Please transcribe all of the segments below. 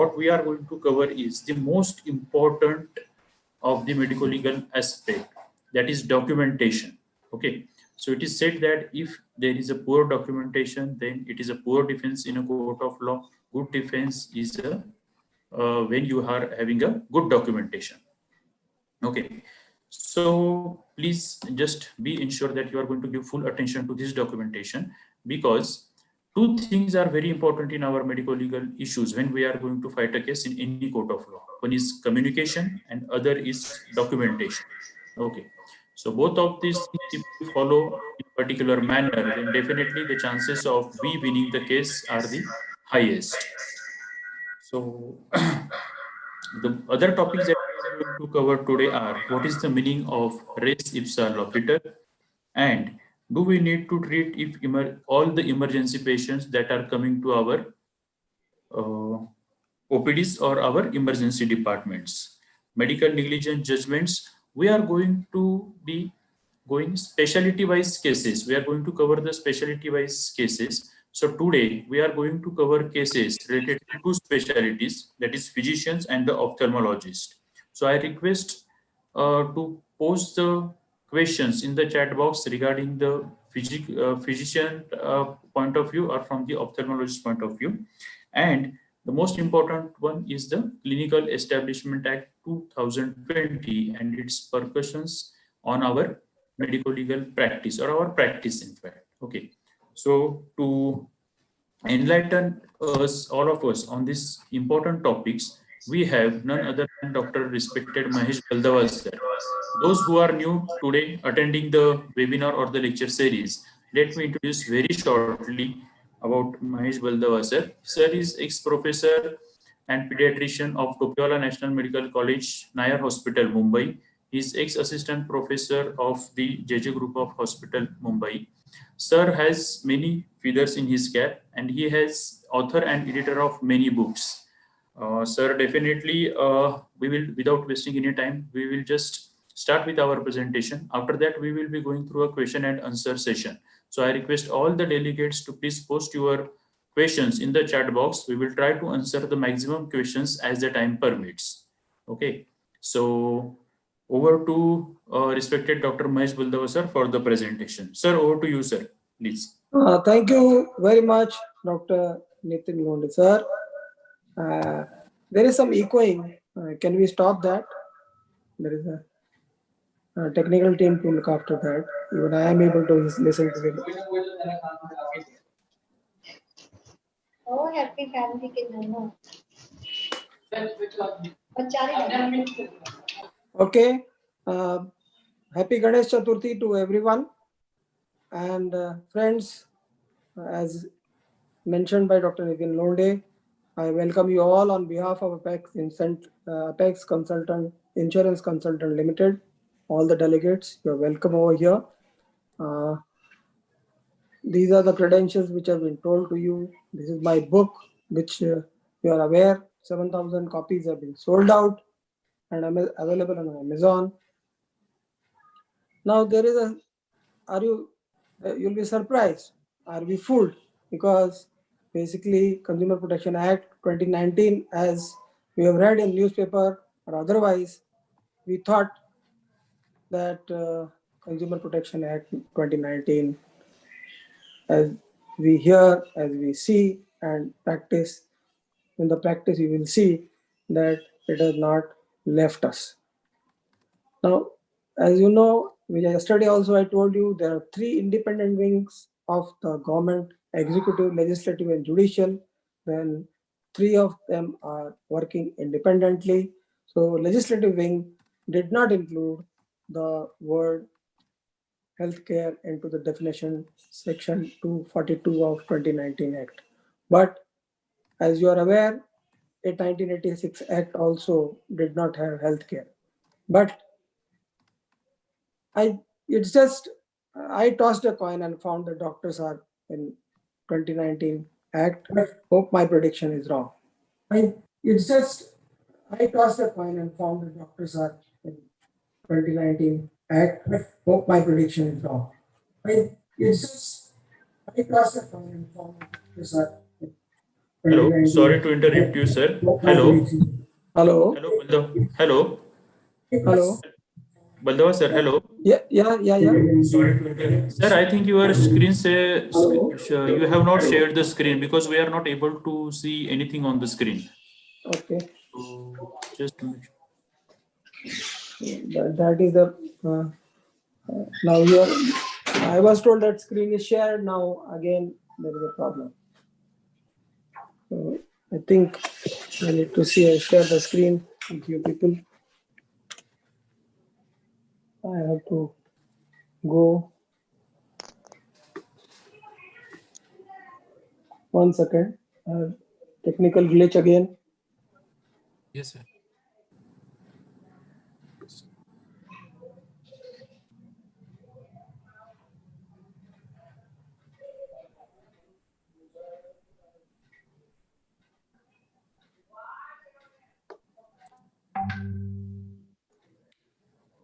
what we are going to cover is the most important of the medical legal aspect, that is documentation. Okay, so it is said that if there is a poor documentation, then it is a poor defense in a court of law. Good defense is a when you are having a good documentation. Okay, so please just be ensured that you are going to give full attention to this documentation, because two things are very important in our medical legal issues when we are going to fight a case in any court of law. One is communication and other is documentation. Okay, so both of these things, if we follow in a particular manner, then definitely the chances of we winning the case are the highest. So the other topics that we are going to cover today are: what is the meaning of res ipsa loquitur, and do we need to treat if all the emergency patients that are coming to our OPDs or our emergency departments. Medical negligence judgments, we are going to be going specialty wise cases. We are going to cover the specialty wise cases. So today we are going to cover cases related to two specialties, that is physicians and the ophthalmologist. So I request to post the questions in the chat box regarding the physician point of view or from the ophthalmologist point of view. And the most important one is the Clinical Establishment Act 2020 and its repercussions on our medical legal practice or our practice, in fact. Okay, so to enlighten us, all of us, on these important topics, we have none other than Dr. Respected Mahesh Baldava sir. Those who are new today attending the webinar or the lecture series, let me introduce very shortly about Mahesh Baldava sir. Sir is ex-professor and pediatrician of Topiwala National Medical College, Nair Hospital, Mumbai. He is ex-assistant professor of the JJ Group of Hospital, Mumbai. Sir has many feathers in his cap and he has author and editor of many books. Sir, definitely we will, without wasting any time, we will just start with our presentation. After that, we will be going through a question and answer session. So I request all the delegates to please post your questions in the chat box. We will try to answer the maximum questions as the time permits. Okay, so over to respected Dr. Mahesh Baldava sir for the presentation. Sir, over to you, sir, please. Thank you very much, Dr. Nitin Gonde sir. There is some echoing. Can we stop that? There is a technical team to look after that. Even I am able to listen to it. Oh, happy family ke nano. Okay. Happy Ganesh Chaturthi to everyone. And friends, as mentioned by Dr. Nitin Londe, I welcome you all on behalf of Apex Consultant, Insurance Consultant Limited. All the delegates, you're welcome over here. These are the credentials which have been told to you. This is my book, which you are aware, 7,000 copies have been sold out and available on Amazon. Now there is you'll be surprised. Are we fooled? Because basically Consumer Protection Act 2019, as we have read in newspaper or otherwise, we thought that Consumer Protection Act 2019, as we hear, as we see and practice, in the practice you will see that it has not left us. Now, as you know, yesterday also I told you there are three independent wings of the government: executive, legislative and judicial. Then three of them are working independently. So legislative wing did not include the word healthcare into the definition section 242 of 2019 Act. But as you are aware, a 1986 Act also did not have healthcare. But I tossed a coin and found the doctors are in 2019 Act. Hope my prediction is wrong. I tossed a coin and found the doctors are in 2019 Act. Hope my prediction is wrong. I tossed a coin and found the doctors are in Hello. Sorry to interrupt you, sir. Hello. Hello. Hello, Baldav. Hello. Hello. Baldava, sir. Hello. Yeah. Sorry to interrupt. Sir, I think your screen say you have not shared the screen because we are not able to see anything on the screen. Okay. So just make sure. That is the now you are. I was told that screen is shared. Now again there is a problem. So I think I need to share the screen with you people. I have to go. 1 second. Technical glitch again. Yes, sir.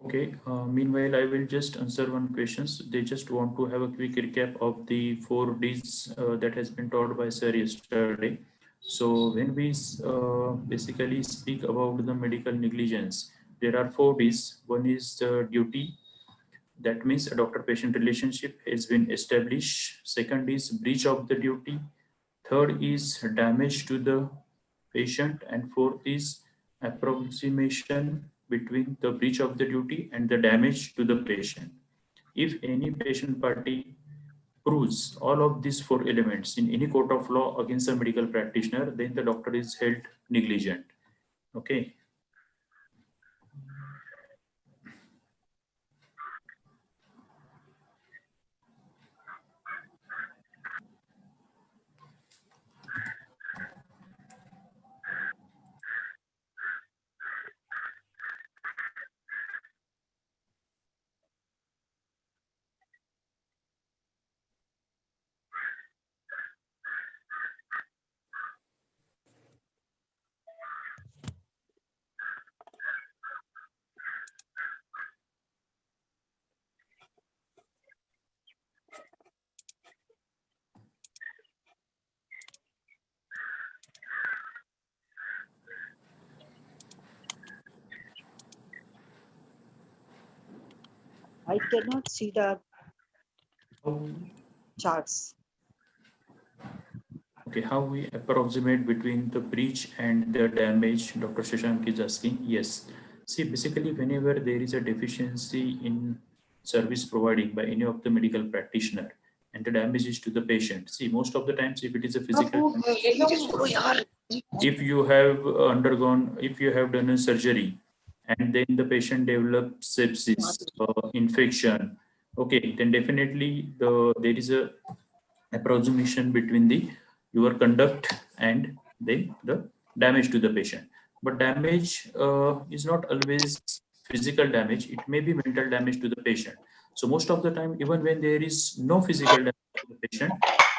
Okay. Meanwhile, I will just answer one questions. They just want to have a quick recap of the 4 Ds that has been taught by sir yesterday. So when we basically speak about the medical negligence, there are 4 Ds. One is duty. That means a doctor-patient relationship has been established. Second is breach of the duty. Third is damage to the patient, and fourth is approximation between the breach of the duty and the damage to the patient. If any patient party proves all of these 4 elements in any court of law against a medical practitioner, then the doctor is held negligent. Okay. I cannot see the charts. Okay, how we approximate between the breach and the damage, Dr. Shashank is asking. Yes. See, basically, whenever there is a deficiency in service providing by any of the medical practitioner and the damage is to the patient, see, most of the times, if it is a physical damage, if you have undergone, if you have done a surgery and then the patient develops sepsis, infection, okay, then definitely there is a approximation between the your conduct and then the damage to the patient. But damage is not always physical damage, it may be mental damage to the patient. So most of the time, even when there is no physical damage to the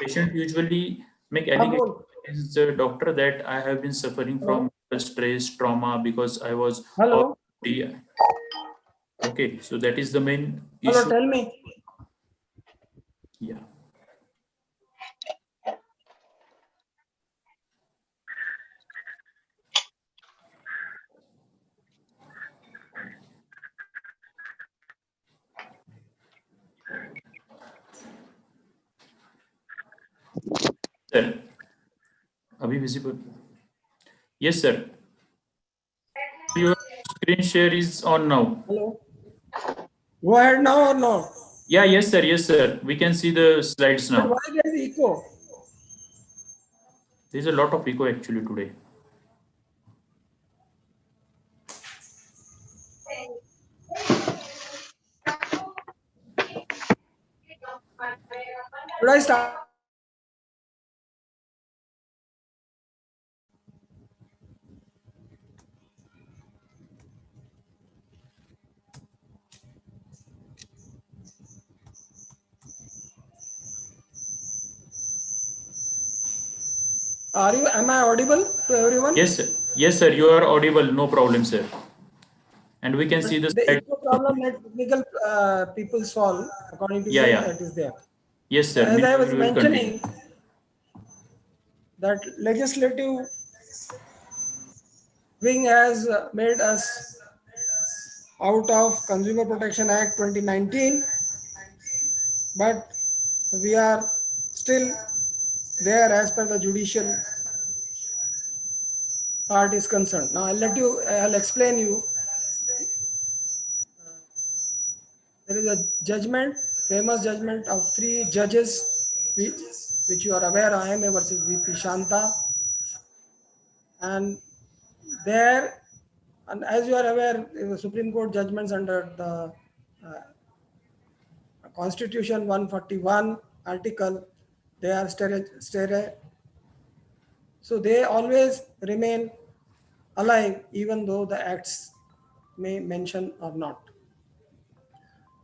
patient usually make allegations against the doctor that I have been suffering from stress, trauma because I was Hello. okay, so that is the main Hello. issue. Tell me. Yeah. Sir, abhi visible? Yes, sir. Your screen share is on now. Hello. Go ahead now or no? Yeah, yes, sir. Yes, sir. We can see the slides But now. why there is echo? There's a lot of echo actually today. Should I start? Am I audible to everyone? Yes, sir. Yes, sir. You are audible. No problem, sir. And we can see the The slide. echo problem that technical people solve, according to Yeah, you, yeah. that is there. Yes, sir. As I Meanwhile, was we will continue. mentioning, that legislative wing has made us out of Consumer Protection Act 2019, but we are still there as per the judicial part is concerned. Now I'll explain you. There is a judgment, famous judgment of 3 judges, which you are aware, IMA versus VP Shanta. And there, and as you are aware, the Supreme Court judgments under the Constitution 141 article, they are so they always remain alive even though the acts may mention or not.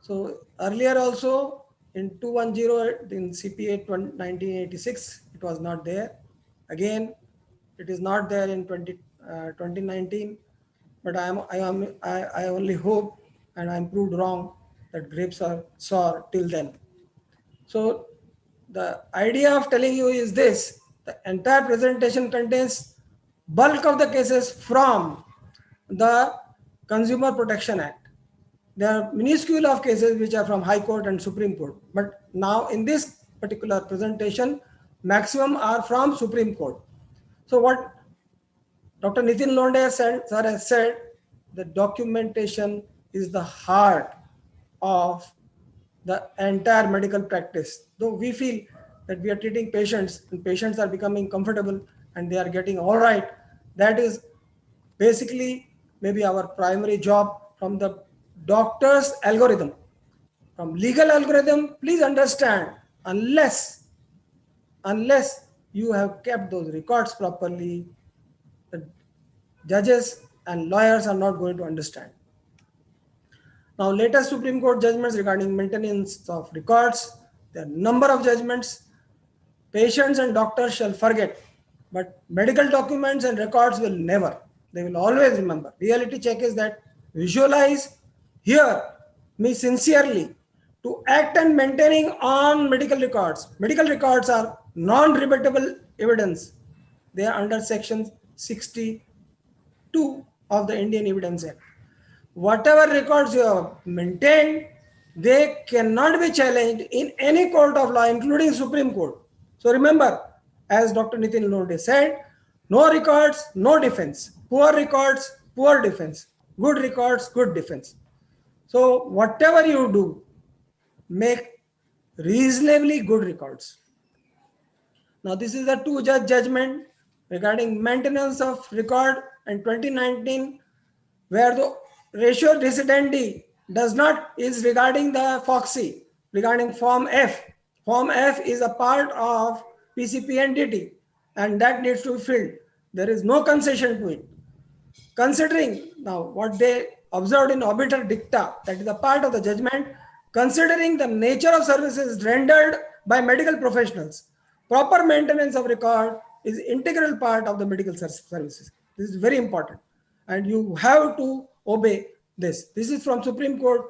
So earlier also in 210 in CPA 1986, it was not there. Again, it is not there in 2019, but I only hope, and I'm proved wrong, that grapes are sour till then. So the idea of telling you is this: the entire presentation contains bulk of the cases from the Consumer Protection Act. There are minuscule of cases which are from High Court and Supreme Court. But now in this particular presentation, maximum are from Supreme Court. So what Dr. Nitin Londe has said, the documentation is the heart of the entire medical practice. Though we feel that we are treating patients and patients are becoming comfortable and they are getting all right, that is basically maybe our primary job from the doctor's algorithm. From legal algorithm, please understand, unless you have kept those records properly, the judges and lawyers are not going to understand. Now, latest Supreme Court judgments regarding maintenance of records, there are number of judgments. Patients and doctors shall forget, but medical documents and records will never. They will always remember. Reality check is that visualize, hear me sincerely to act and maintaining on medical records. Medical records are non-rebuttable evidence. They are under section 62 of the Indian Evidence Act. Whatever records you have maintained, they cannot be challenged in any court of law, including Supreme Court. So remember, as Dr. Nitin Lode said, no records, no defense. Poor records, poor defense. Good records, good defense. So whatever you do, make reasonably good records. Now this is a 2-judge judgment regarding maintenance of record in 2019, where the ratio decidendi is regarding the FOXY, regarding Form F. Form F is a part of PCP entity and that needs to be filled. There is no concession to it. Considering now what they observed in obiter dicta, that is a part of the judgment, considering the nature of services rendered by medical professionals, proper maintenance of record is integral part of the medical services. This is very important and you have to obey this. This is from Supreme Court.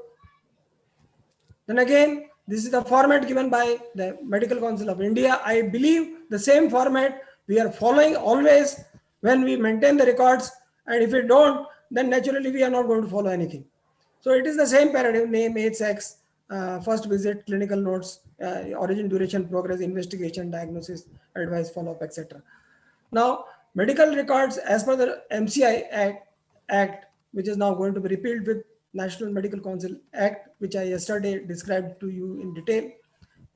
Then again, this is the format given by the Medical Council of India. I believe the same format we are following always when we maintain the records, and if we don't, then naturally we are not going to follow anything. So it is the same paradigm: name, age, sex, first visit, clinical notes, origin, duration, progress, investigation, diagnosis, advice, follow-up, etc. Now, medical records as per the MCI Act, which is now going to be repealed with National Medical Council Act, which I yesterday described to you in detail.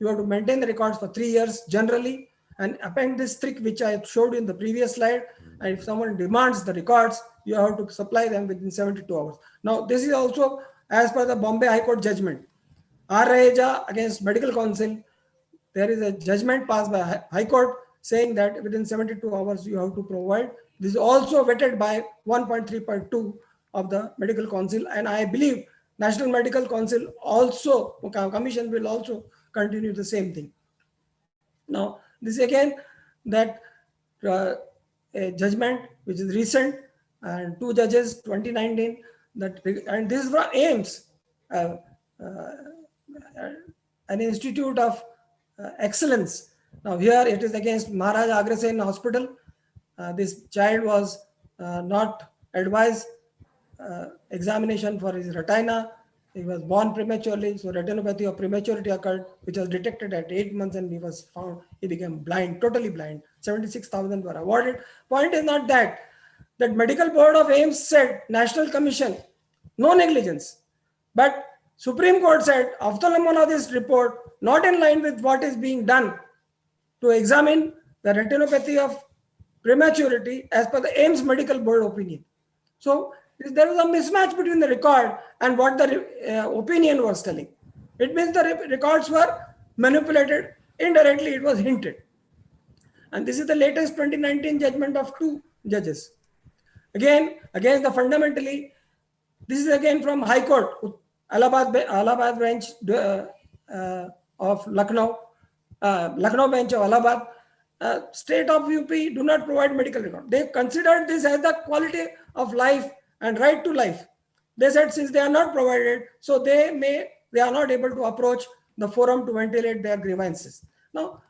You have to maintain the records for 3 years generally and append this trick which I showed in the previous slide. And if someone demands the records, you have to supply them within 72 hours. Now, this is also as per the Bombay High Court judgment. R. Raheja against Medical Council, there is a judgment passed by High Court saying that within 72 hours you have to provide. This is also vetted by 1.3.2 of the Medical Council, and I believe National Medical Council also, Commission will also continue the same thing. Now, this again, that a judgment which is recent, and 2 judges, 2019, that, and this is from AIMS, an institute of excellence Now here it is against Maharaj Agrasen Hospital. This child was not advised examination for his retina. He was born prematurely, so retinopathy of prematurity occurred, which was detected at 8 months, and he was found, he became blind, totally blind. 76,000 were awarded. Point is not that. That medical board of AIMS said, National Commission, no negligence. But Supreme Court said, ophthalmologist report not in line with what is being done to examine the retinopathy of prematurity as per the AIMS medical board opinion. So there was a mismatch between the record and what the opinion was telling. It means the records were manipulated. Indirectly, it was hinted. And this is the latest 2019 judgment of 2 judges. Again, against the fundamentally, this is again from High Court, Allahabad bench of Lucknow, Lucknow bench of Allahabad. State of UP do not provide medical record. They considered this as the quality of life and right to life. They said since they are not provided, so they are not able to approach the forum to ventilate their grievances. Now,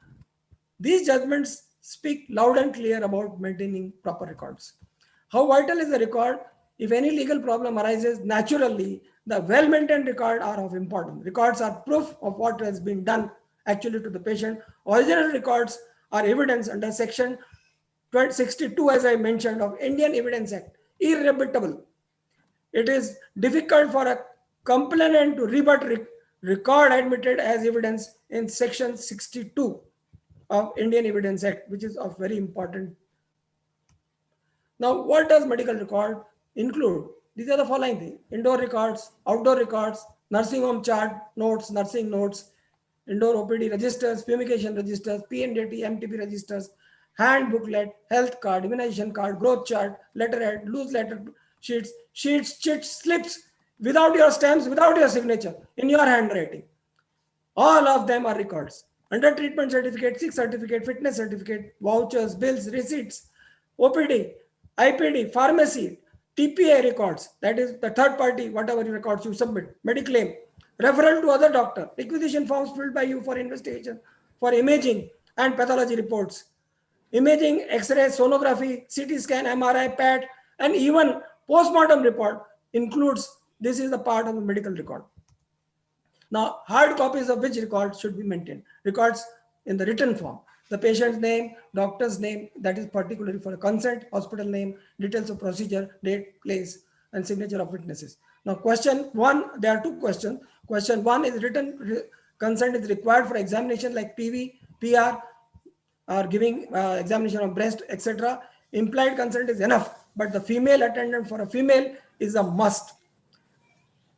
these judgments speak loud and clear about maintaining proper records. How vital is the record? If any legal problem arises, naturally, the well-maintained records are of importance. Records are proof of what has been done actually to the patient. Original records are evidence under section 62, as I mentioned, of Indian Evidence Act, irrebuttable. It is difficult for a complainant to rebut record admitted as evidence in section 62 of Indian Evidence Act, which is of very important. Now, what does medical record include? These are the following things: indoor records, outdoor records, nursing home chart, notes, nursing notes, indoor OPD registers, fumigation registers, PNDT, MTP registers, hand booklet, health card, immunization card, growth chart, letterhead, loose letter sheets, chits, slips, without your stamps, without your signature, in your handwriting. All of them are records. Under treatment certificate, sick certificate, fitness certificate, vouchers, bills, receipts, OPD, IPD, pharmacy, TPA records, that is the third party, whatever records you submit, Mediclaim, referral to other doctor, requisition forms filled by you for investigation, for imaging and pathology reports, imaging, X-ray, sonography, CT scan, MRI, PET, and even post-mortem report includes, this is the part of the medical record. Now, hard copies of which records should be maintained? Records in the written form. The patient's name, doctor's name, that is particularly for a consent, hospital name, details of procedure, date, place, and signature of witnesses. Now, question 1, there are 2 questions. Question 1 is written consent is required for examination like PV, PR, or giving examination of breast, etc. Implied consent is enough, but the female attendant for a female is a must.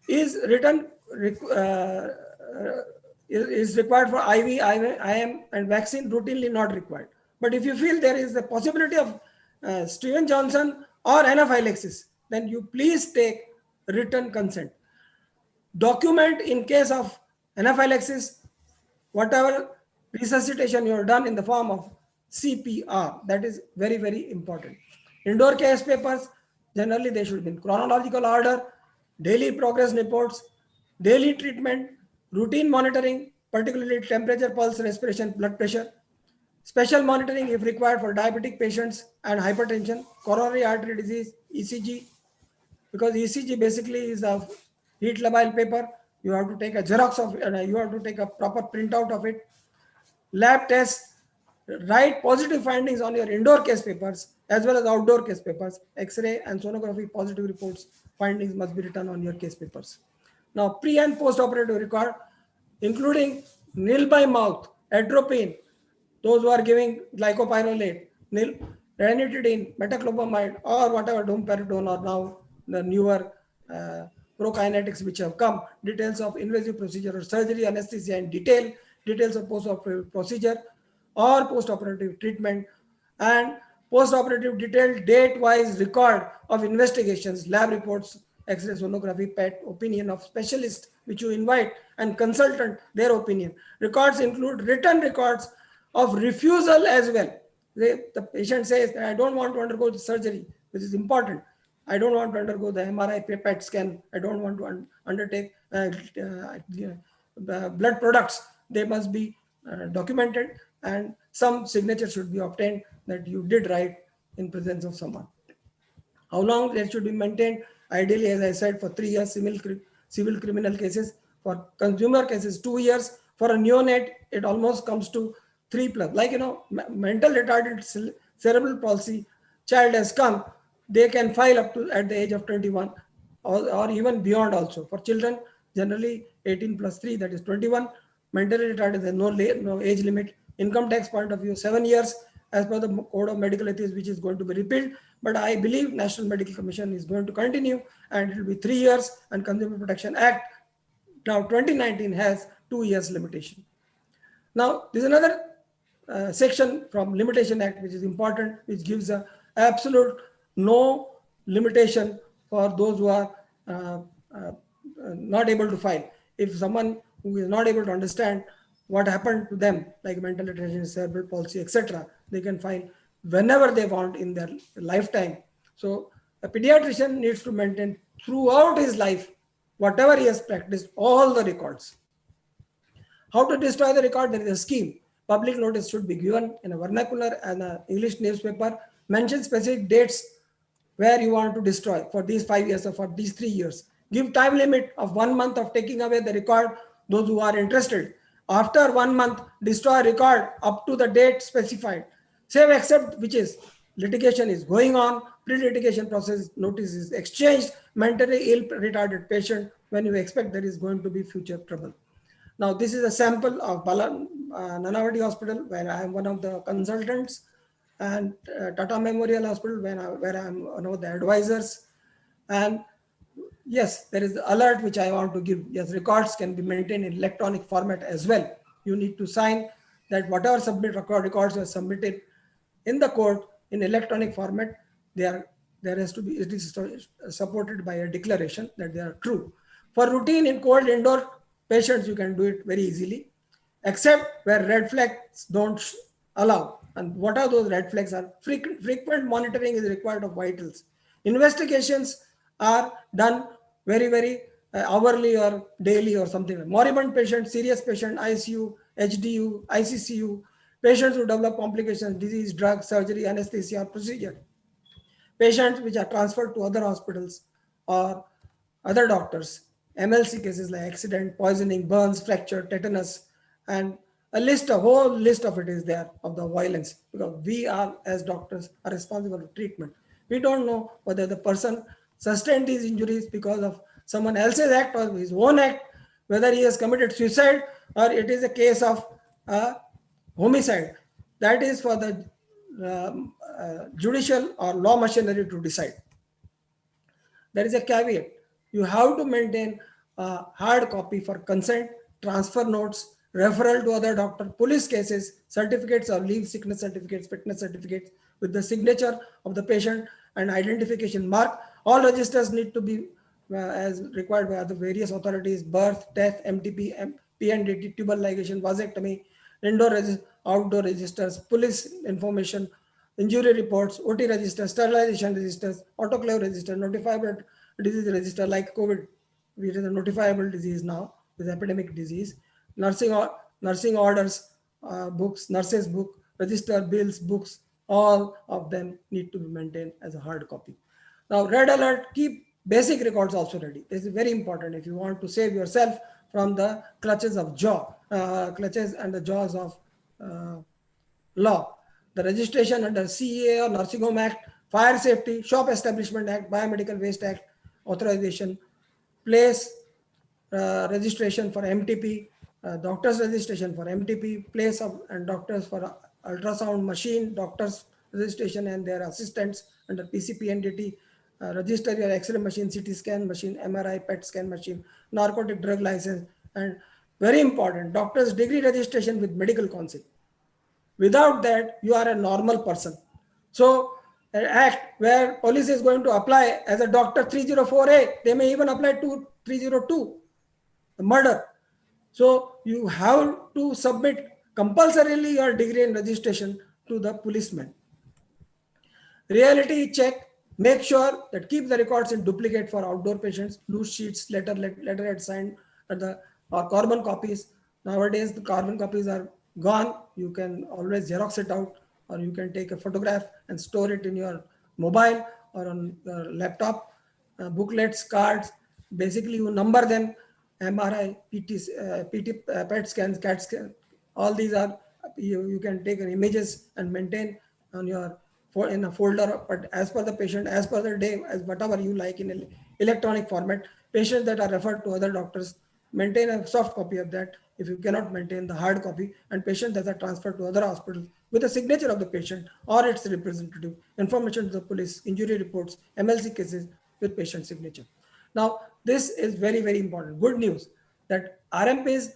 Is written is required for IV, IM, and vaccine, routinely not required. But if you feel there is the possibility of Steven Johnson or anaphylaxis, then you please take written consent. Document in case of anaphylaxis, whatever resuscitation you have done in the form of CPR. That is very, very important. Indoor case papers, generally they should be in chronological order, daily progress reports, daily treatment, routine monitoring, particularly temperature, pulse, respiration, blood pressure, special monitoring if required for diabetic patients and hypertension, coronary artery disease, ECG, because ECG basically is a heat labile paper. You have to take a Xerox of it, you have to take a proper printout of it. Lab tests, write positive findings on your indoor case papers as well as outdoor case papers. X-ray and sonography positive reports, findings must be written on your case papers. Now, pre and post-operative record, including nil by mouth, atropine, those who are giving glycopyrrolate, nil, ranitidine, metoclopramide, or whatever, domperidone, or now the newer prokinetics which have come, details of invasive procedure or surgery, anesthesia in detail, details of post-operative procedure or post-operative treatment, and post-operative detailed date-wise record of investigations, lab reports, X-ray, sonography, PET, opinion of specialist which you invite, and consultant, their opinion. Records include written records of refusal as well. The patient says, I don't want to undergo the surgery, which is important. I don't want to undergo the MRI, PET scan. I don't want to undertake blood products. They must be documented, and some signature should be obtained that you did write in presence of someone. How long that should be maintained? Ideally, as I said, for 3 years civil criminal cases. For consumer cases, 2 years. For a neonate, it almost comes to 3+. Like, mental retarded cerebral palsy child has come, they can file up to at the age of 21 or even beyond also. For children, generally 18+3, that is 21. Mentally retarded, there's no age limit. Income tax point of view, 7 years as per the Code of Medical Ethics, which is going to be repealed. But I believe National Medical Commission is going to continue, and it will be 3 years. And Consumer Protection Act now 2019 has 2 years limitation. Now, there's another section from Limitation Act, which is important, which gives a absolute no limitation for those who are not able to file. If someone who is not able to understand what happened to them, like mental retardation, cerebral palsy, etc., they can file whenever they want in their lifetime. So a pediatrician needs to maintain throughout his life, whatever he has practiced, all the records. How to destroy the record? There is a scheme. Public notice should be given in a vernacular and an English newspaper. Mention specific dates where you want to destroy for these 5 years or for these 3 years. Give time limit of 1 month of taking away the record, those who are interested. After 1 month, destroy record up to the date specified. Save except which is litigation is going on, pre-litigation process notice is exchanged, mentally ill retarded patient when you expect there is going to be future trouble. Now, this is a sample of Nanavati Hospital, where I am one of the consultants, and Tata Memorial Hospital, where I am one of the advisors. And yes, there is the alert which I want to give. Yes, records can be maintained in electronic format as well. You need to sign that whatever records were submitted in the court in electronic format, there has to be, it is supported by a declaration that they are true. For routine in cold indoor patients, you can do it very easily, except where red flags don't allow. And what are those red flags? Are frequent monitoring is required of vitals. Investigations are done very hourly or daily or something. Moribund patient, serious patient, ICU, HDU, ICCU, patients who develop complications, disease, drug, surgery, anesthesia, procedure. Patients which are transferred to other hospitals or other doctors. MLC cases like accident, poisoning, burns, fracture, tetanus, and a whole list of it is there of the violence, because we are as doctors are responsible for treatment. We don't know whether the person sustained these injuries because of someone else's act or his own act, whether he has committed suicide or it is a case of homicide. That is for the judicial or law machinery to decide. There is a caveat. You have to maintain a hard copy for consent, transfer notes, referral to other doctor, police cases, certificates of leave, sickness certificates, fitness certificates with the signature of the patient and identification mark. All registers need to be as required by other various authorities: birth, death, MTP, PNDT, tubal ligation, vasectomy, indoor outdoor registers, police information, injury reports, OT registers, sterilization registers, autoclave register, notifiable disease register like COVID, which is a notifiable disease now, is epidemic disease, nursing orders, books, nurses book, register, bills, books, all of them need to be maintained as a hard copy. Now, red alert, keep basic records also ready. This is very important if you want to save yourself from the clutches of clutches and the jaws of law. The registration under CEA or Nursing Home Act, Fire Safety, Shop Establishment Act, Biomedical Waste Act, authorization, place registration for MTP, doctors registration for MTP, place of and doctors for ultrasound machine, doctors registration and their assistants under PCPNDT, register your X-ray machine, CT scan machine, MRI, PET scan machine, narcotic drug license, and very important, doctor's degree registration with medical council. Without that, you are a normal person. So an act where police is going to apply as a doctor 304A, they may even apply to 302, the murder. So you have to submit compulsorily your degree and registration to the policeman. Reality check, make sure that keep the records in duplicate for outdoor patients, loose sheets, letterhead signed, or carbon copies. Nowadays, the carbon copies are gone. you can always Xerox it out, or you can take a photograph and store it in your mobile or on your laptop. Booklets, cards, basically you number them, MRI, PET scans, CAT scan, all these are, you can take images and maintain on your in a folder, but as per the patient, as per the day, as whatever you like in electronic format. Patients that are referred to other doctors, maintain a soft copy of that if you cannot maintain the hard copy, and patients that are transferred to other hospitals with the signature of the patient or its representative, information to the police, injury reports, MLC cases with patient signature. Now, this is very, very important. Good news that RMPs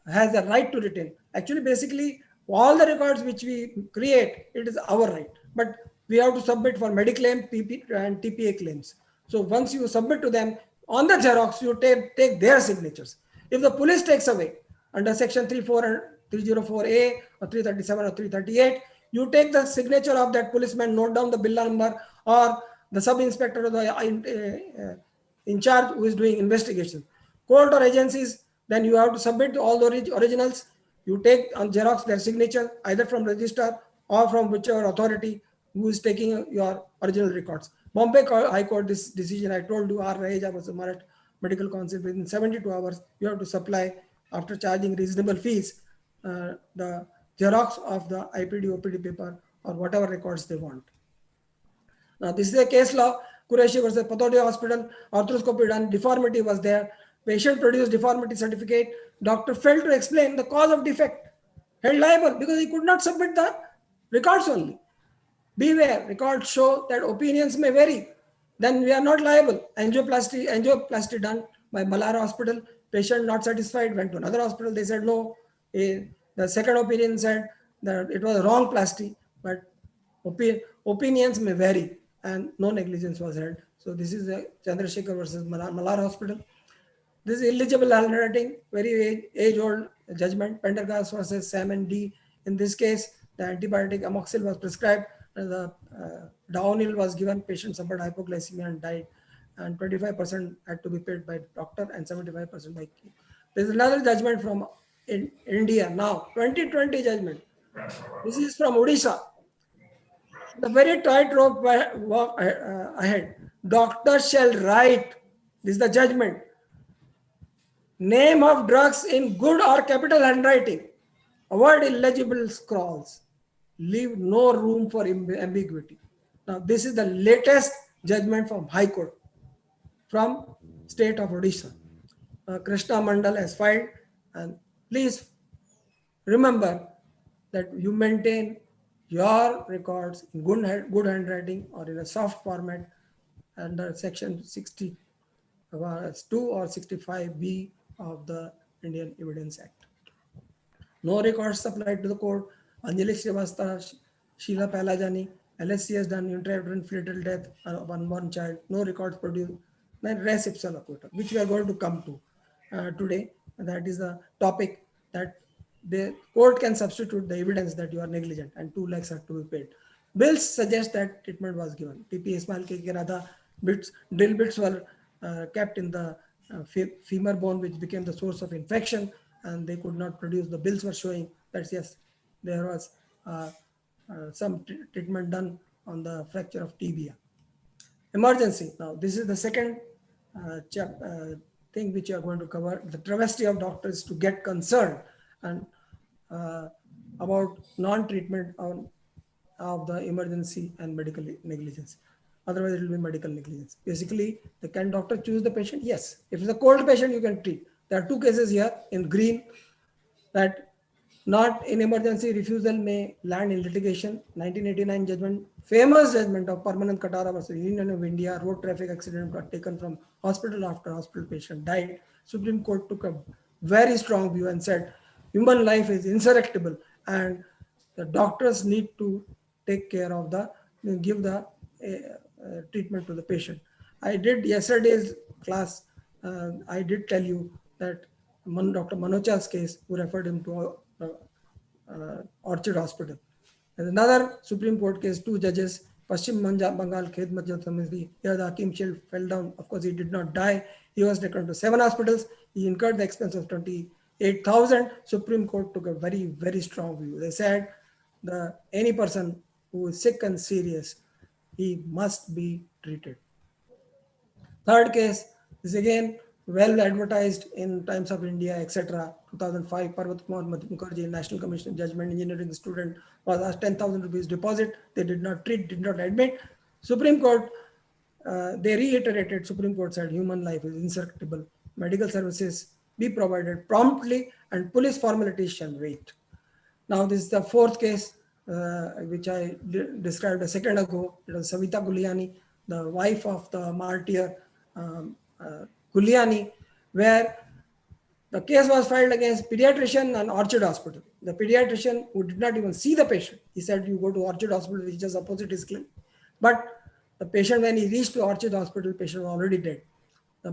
has the right to retain. Actually, basically, all the records which we create, it is our right. But we have to submit for Mediclaim, PP, and TPA claims. So once you submit to them on the Xerox, you take their signatures. If the police takes away under section 34 and 304A or 337 or 338, you take the signature of that policeman, note down the bill number, or the sub-inspector or the in charge who is doing investigation. Court or agencies, then you have to submit all the originals. You take on Xerox their signature, either from registrar or from whichever authority who is taking your original records. Bombay High Court, this decision I told you, Raheja was a Marat Medical Council, within 72 hours, you have to supply, after charging reasonable fees, the Xerox of the IPD, OPD paper or whatever records they want. Now, this is a case law. Qureshi versus Pathology Hospital, arthroscopy done, deformity was there. Patient produced deformity certificate. Doctor failed to explain the cause of defect. Held liable because he could not submit the records only. Beware, records show that opinions may vary. Then we are not liable. Angioplasty done by Malhar Hospital. Patient not satisfied, went to another hospital. They said no. The second opinion said that it was a wrong plasty, but opinions may vary and no negligence was held. So this is Chandrasekhar versus Malhar Hospital. This is illegible handwriting, very age-old judgment. Pendergast versus Sam and D. In this case, the antibiotic amoxil was prescribed. The downhill was given. Patient suffered hypoglycemia and died. And 25% had to be paid by doctor and 75% by key. There is another judgment from in India now, 2020 judgment. This is from Odisha. The very tightrope walk ahead. Doctor shall write, this is the judgment, name of drugs in good or capital handwriting. Avoid illegible scrawls. Leave no room for ambiguity. Now, this is the latest judgment from High Court from state of Odisha. Krishna Mandal has filed, and please remember that you maintain your records in good handwriting or in a soft format under section 62 or 65B of the Indian Evidence Act. No records supplied to the court. Anjali Srivastava, Sheila Palajani, LSC has done intrauterine fetal death of unborn child. No records produced. Then res ipsa loquitur, which we are going to come to today. That is the topic that the court can substitute the evidence that you are negligent and 2 lakhs have to be paid. Bills suggest that treatment was given. TP Ismail K. Radha bits, drill bits were kept in the femur bone, which became the source of infection, and they could not produce. The bills were showing that yes, there was some treatment done on the fracture of tibia. Emergency. Now, this is the second thing which you are going to cover, the travesty of doctors to get concerned and about non-treatment of the emergency and medical negligence. Otherwise, it will be medical negligence. Basically, can doctor choose the patient? Yes. If it's a cold patient, you can treat. There are 2 cases here in green that not in emergency refusal may land in litigation. 1989 judgment, famous judgment of Permanent Katara versus Union of India, road traffic accident got taken from hospital after hospital patient died. Supreme Court took a very strong view and said human life is insurrectable and the doctors need to take care of give the treatment to the patient. I did yesterday's class, I did tell you that Dr. Manocha's case, who referred him to Orchard Hospital. There's another Supreme Court case, 2 judges, Paschim Bengal, Khed Majid Samizdi. Here the Hakim Shield fell down. Of course, he did not die. He was taken to 7 hospitals. He incurred the expense of 28 8,000, Supreme Court took a very, very strong view. They said any person who is sick and serious, he must be treated. Third case is again well advertised in Times of India, etc. 2005, Parvat Kumar Mukherjee, National Commission Judgment Engineering student, was asked 10,000 rupees deposit. They did not treat, did not admit. Supreme Court, they reiterated, Supreme Court said human life is inseparable. Medical services be provided promptly and police formalities shall wait. Now this is the fourth case, which I described a second ago. It was Savita Guliani, the wife of the martyr Guliani, where the case was filed against pediatrician and Orchard Hospital. The pediatrician who did not even see the patient, he said, you go to Orchard Hospital, which is opposite his clinic. But the patient, when he reached to Orchard Hospital, patient was already dead. The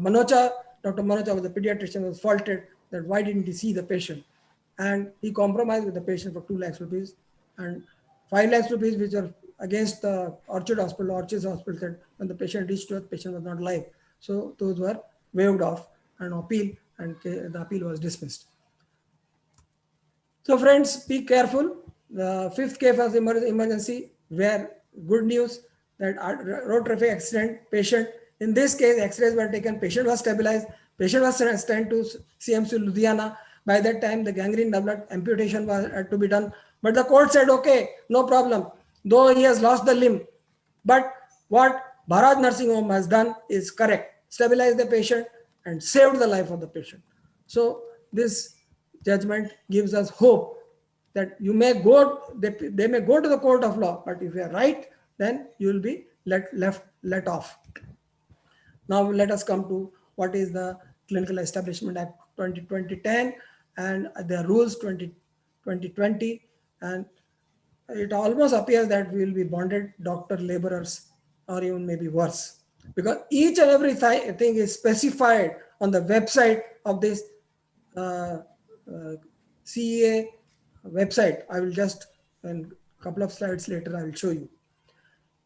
Dr. Manocha was the pediatrician, was faulted that why didn't he see the patient? And he compromised with the patient for 2 lakhs rupees and 5 lakhs rupees, which are against the Orchard Hospital said when the patient reached to it, the patient was not alive. So those were waived off and appeal, and the appeal was dismissed. So friends, be careful. The fifth case was emergency, where good news that road traffic accident patient. In this case, X-rays were taken. Patient was stabilized. Patient was sent to CMC Ludhiana. By that time, the gangrene developed. Amputation was had to be done. But the court said, okay, no problem. Though he has lost the limb, but what Bharat Nursing Home has done is correct. Stabilized the patient and saved the life of the patient. So this judgment gives us hope that you may go, they may go to the court of law, but if you are right, then you will be let off. Now let us come to what is the Clinical Establishment Act 2010 and the rules 2020, and it almost appears that we will be bonded doctor laborers, or even maybe worse, because each and every thing is specified on the website of this CEA website. I will just, in a couple of slides later, I will show you.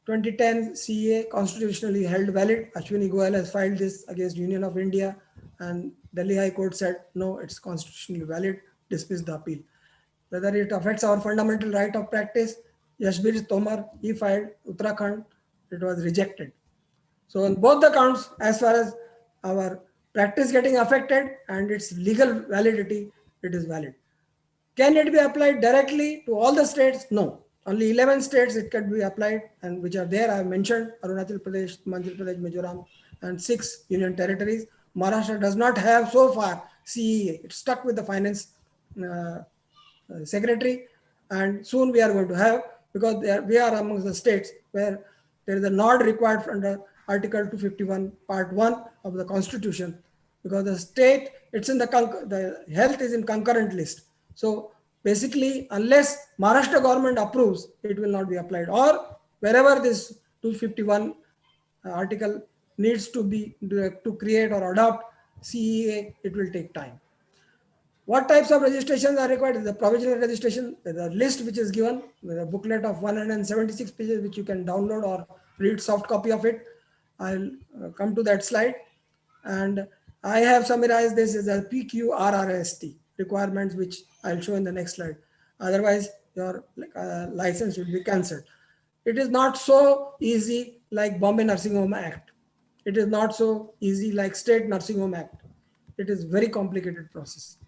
2010 CEA constitutionally held valid. Ashwini Goyal has filed this against Union of India, and Delhi High Court said, no, it's constitutionally valid, dismissed the appeal. Whether it affects our fundamental right of practice, Yashbir Tomar, he filed Uttarakhand, it was rejected. So on both the counts, as far as our practice getting affected and its legal validity, it is valid. Can it be applied directly to all the states? No. Only 11 states it can be applied, and which are there. I have mentioned Arunachal Pradesh, Madhya Pradesh, Mizoram, and 6 union territories. Maharashtra does not have so far CEA. It's stuck with the finance secretary, and soon we are going to have, because we are amongst the states where there is a nod required under Article 251, Part 1 of the Constitution, because the state, it's in the health is in concurrent list. So basically, unless Maharashtra government approves, it will not be applied. Or wherever this 251 article needs to be to create or adopt CEA, it will take time. What types of registrations are required? The provisional registration, the list which is given with a booklet of 176 pages, which you can download or read soft copy of it. I'll come to that slide. And I have summarized this as a PQRRST requirements, which I'll show in the next slide. Otherwise, your license will be cancelled. It is not so easy like Bombay Nursing Home Act. It is not so easy like State Nursing Home Act. It is very complicated process.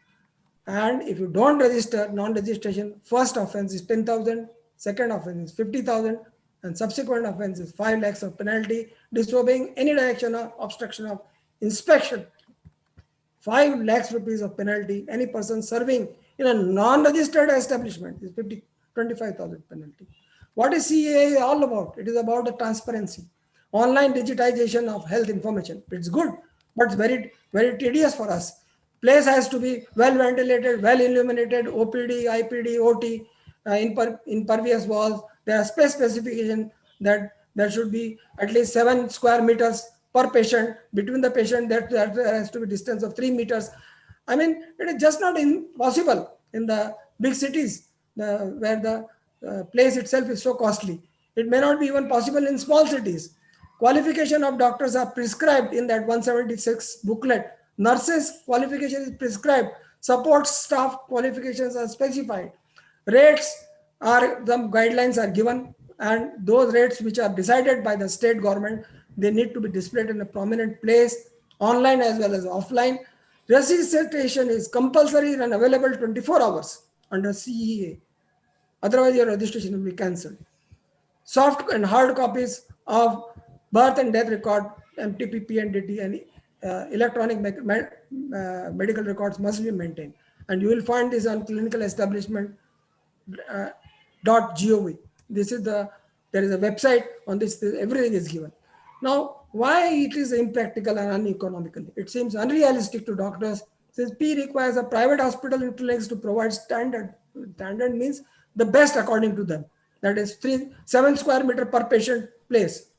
And if you don't register, non-registration, first offense is 10,000, second offense is 50,000, and subsequent offense is 5 lakhs of penalty. Disobeying any direction of obstruction of inspection, 5 lakhs rupees of penalty. Any person serving in a non-registered establishment is 25,000 penalty. What is CEA all about? It is about the transparency, online digitization of health information. It's good, but it's very, very tedious for us. Place has to be well ventilated, well illuminated, OPD, IPD, OT, impervious walls. There are space specification that there should be at least 7 square meters per patient. Between the patient, there has to be distance of 3 meters. I mean, it is just not impossible in the big cities where the place itself is so costly. It may not be even possible in small cities. Qualification of doctors are prescribed in that 176 booklet. Nurses qualification is prescribed. Support staff qualifications are specified. Rates are, some guidelines are given, and those rates which are decided by the state government, they need to be displayed in a prominent place, online as well as offline. Registration is compulsory and available 24 hours under CEA. Otherwise, your registration will be cancelled. Soft and hard copies of birth and death record, MTP, PNDT, and electronic medical records must be maintained. And you will find this on clinical establishment .gov. This is there is a website on this, everything is given. Now, why it is impractical and uneconomical? It seems unrealistic to doctors since P requires a private hospital and clinics to provide standard. Standard means the best according to them. That is 7 square meter per patient place,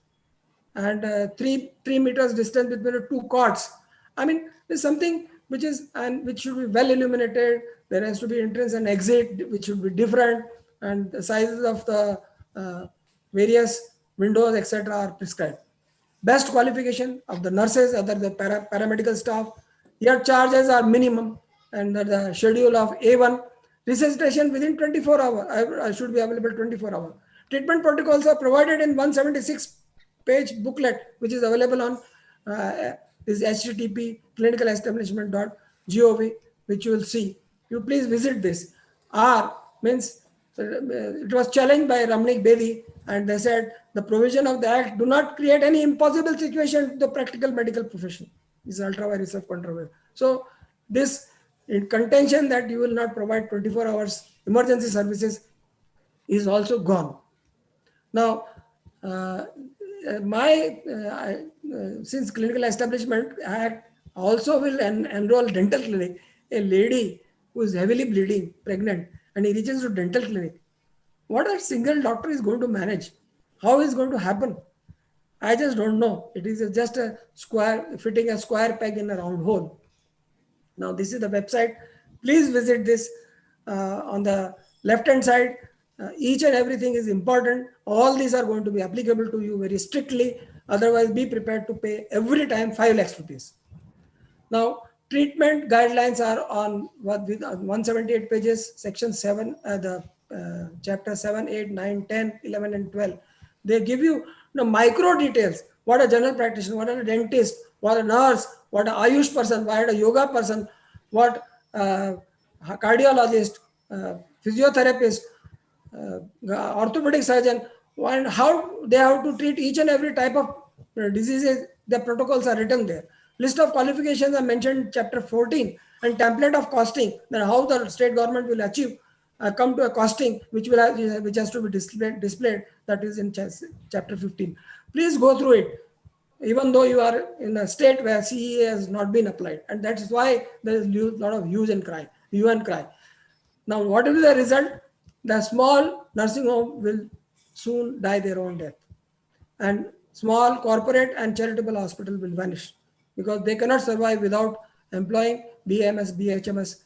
and 3 meters distance between the two cots. I mean, there's something which is, and which should be well illuminated. There has to be entrance and exit, which should be different, and the sizes of the various windows, etc., are prescribed. Best qualification of the nurses, other the paramedical staff. Your charges are minimum, and the schedule of A1 resuscitation within 24 hours. I should be available 24 hours. Treatment protocols are provided in 176-page booklet, which is available on this http clinicalestablishment.gov, which you will see. You please visit this. R means it was challenged by Ramnik Bedi, and they said the provision of the act do not create any impossible situation to the practical medical profession. This is ultra vires of controversy. So this in contention that you will not provide 24 hours emergency services is also gone. Now, since Clinical Establishment Act also will enroll dental clinic, a lady who is heavily bleeding, pregnant, and he reaches to dental clinic. What a single doctor is going to manage? How is going to happen? I just don't know. It is just a square, fitting a square peg in a round hole. Now, this is the website. Please visit this on the left-hand side. Each and everything is important. All these are going to be applicable to you very strictly. Otherwise, be prepared to pay every time 5 lakhs rupees. Now, treatment guidelines are on what with 178 pages, section 7, chapter 7, 8, 9, 10, 11, and 12. They give you the micro details. What a general practitioner, what a dentist, what a nurse, what a Ayush person, what a yoga person, what a cardiologist, physiotherapist, orthopedic surgeon, and how they have to treat each and every type of diseases. The protocols are written there. List of qualifications are mentioned in chapter 14, and template of costing, then how the state government will achieve come to a costing which has to be displayed. That is in chapter 15. Please go through it, even though you are in a state where CEA has not been applied, and that's why there is a lot of hue and cry. Now, what will be the result? The small nursing home will soon die their own death, and small corporate and charitable hospital will vanish because they cannot survive without employing BMS, BHMS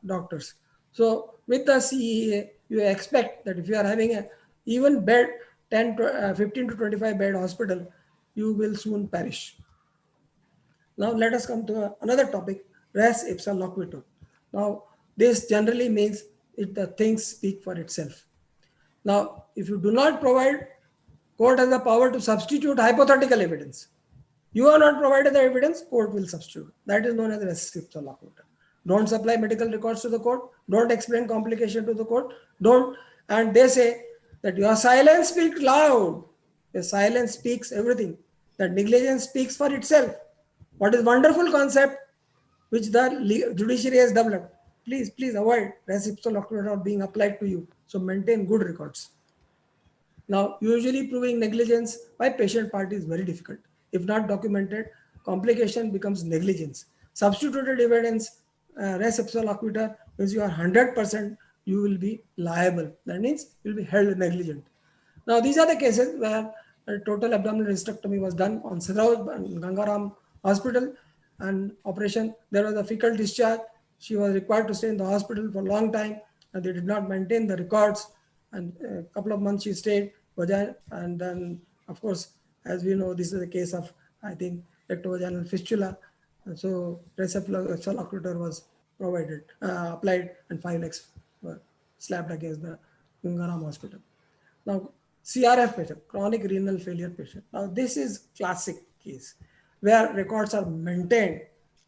doctors. So with the CEA, you expect that if you are having a even bed 15 to 25 bed hospital, you will soon perish. Now let us come to another topic, res ipsa loquitur. Now this generally means the things speak for itself. Now, if you do not provide, court has the power to substitute hypothetical evidence. You are not provided the evidence, court will substitute. That is known as res ipsa loquitur. Don't supply medical records to the court. Don't explain complication to the court. Don't, and they say that your silence speaks loud. Your silence speaks everything. That negligence speaks for itself. What is wonderful concept which the judiciary has developed. Please avoid res ipsa loquitur being applied to you. So maintain good records. Now, usually proving negligence by patient party is very difficult. If not documented, complication becomes negligence. Substituted evidence, res ipsa loquitur, means you are 100%, you will be liable. That means you will be held negligent. Now, these are the cases where a total abdominal hysterectomy was done on Siddharth Gangaram Hospital, and operation. There was a fecal discharge. She was required to stay in the hospital for a long time, and they did not maintain the records. And a couple of months she stayed, and then, of course, as we know, this is a case of, I think, rectovaginal fistula. So res ipsa loquitur was applied, and 5 lakhs were slapped against the Gangaram hospital. Now, CRF patient, chronic renal failure patient. Now, this is classic case where records are maintained.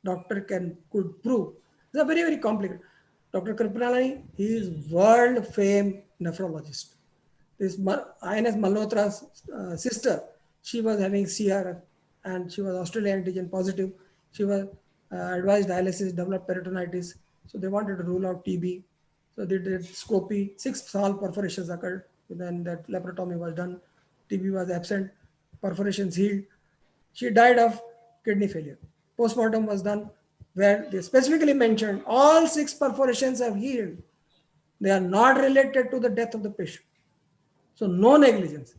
Doctor could prove. It's a very, very complicated. Dr. Kripalani, he is world famed nephrologist. This INS Malhotra's sister, she was having CRF and she was Australian antigen positive. She was advised dialysis, developed peritonitis. So they wanted to rule out TB. So they did scopy, 6 small perforations occurred. Then that laparotomy was done. TB was absent, perforations healed. She died of kidney failure. Postmortem was done where they specifically mentioned all 6 perforations have healed. They are not related to the death of the patient. So no negligence.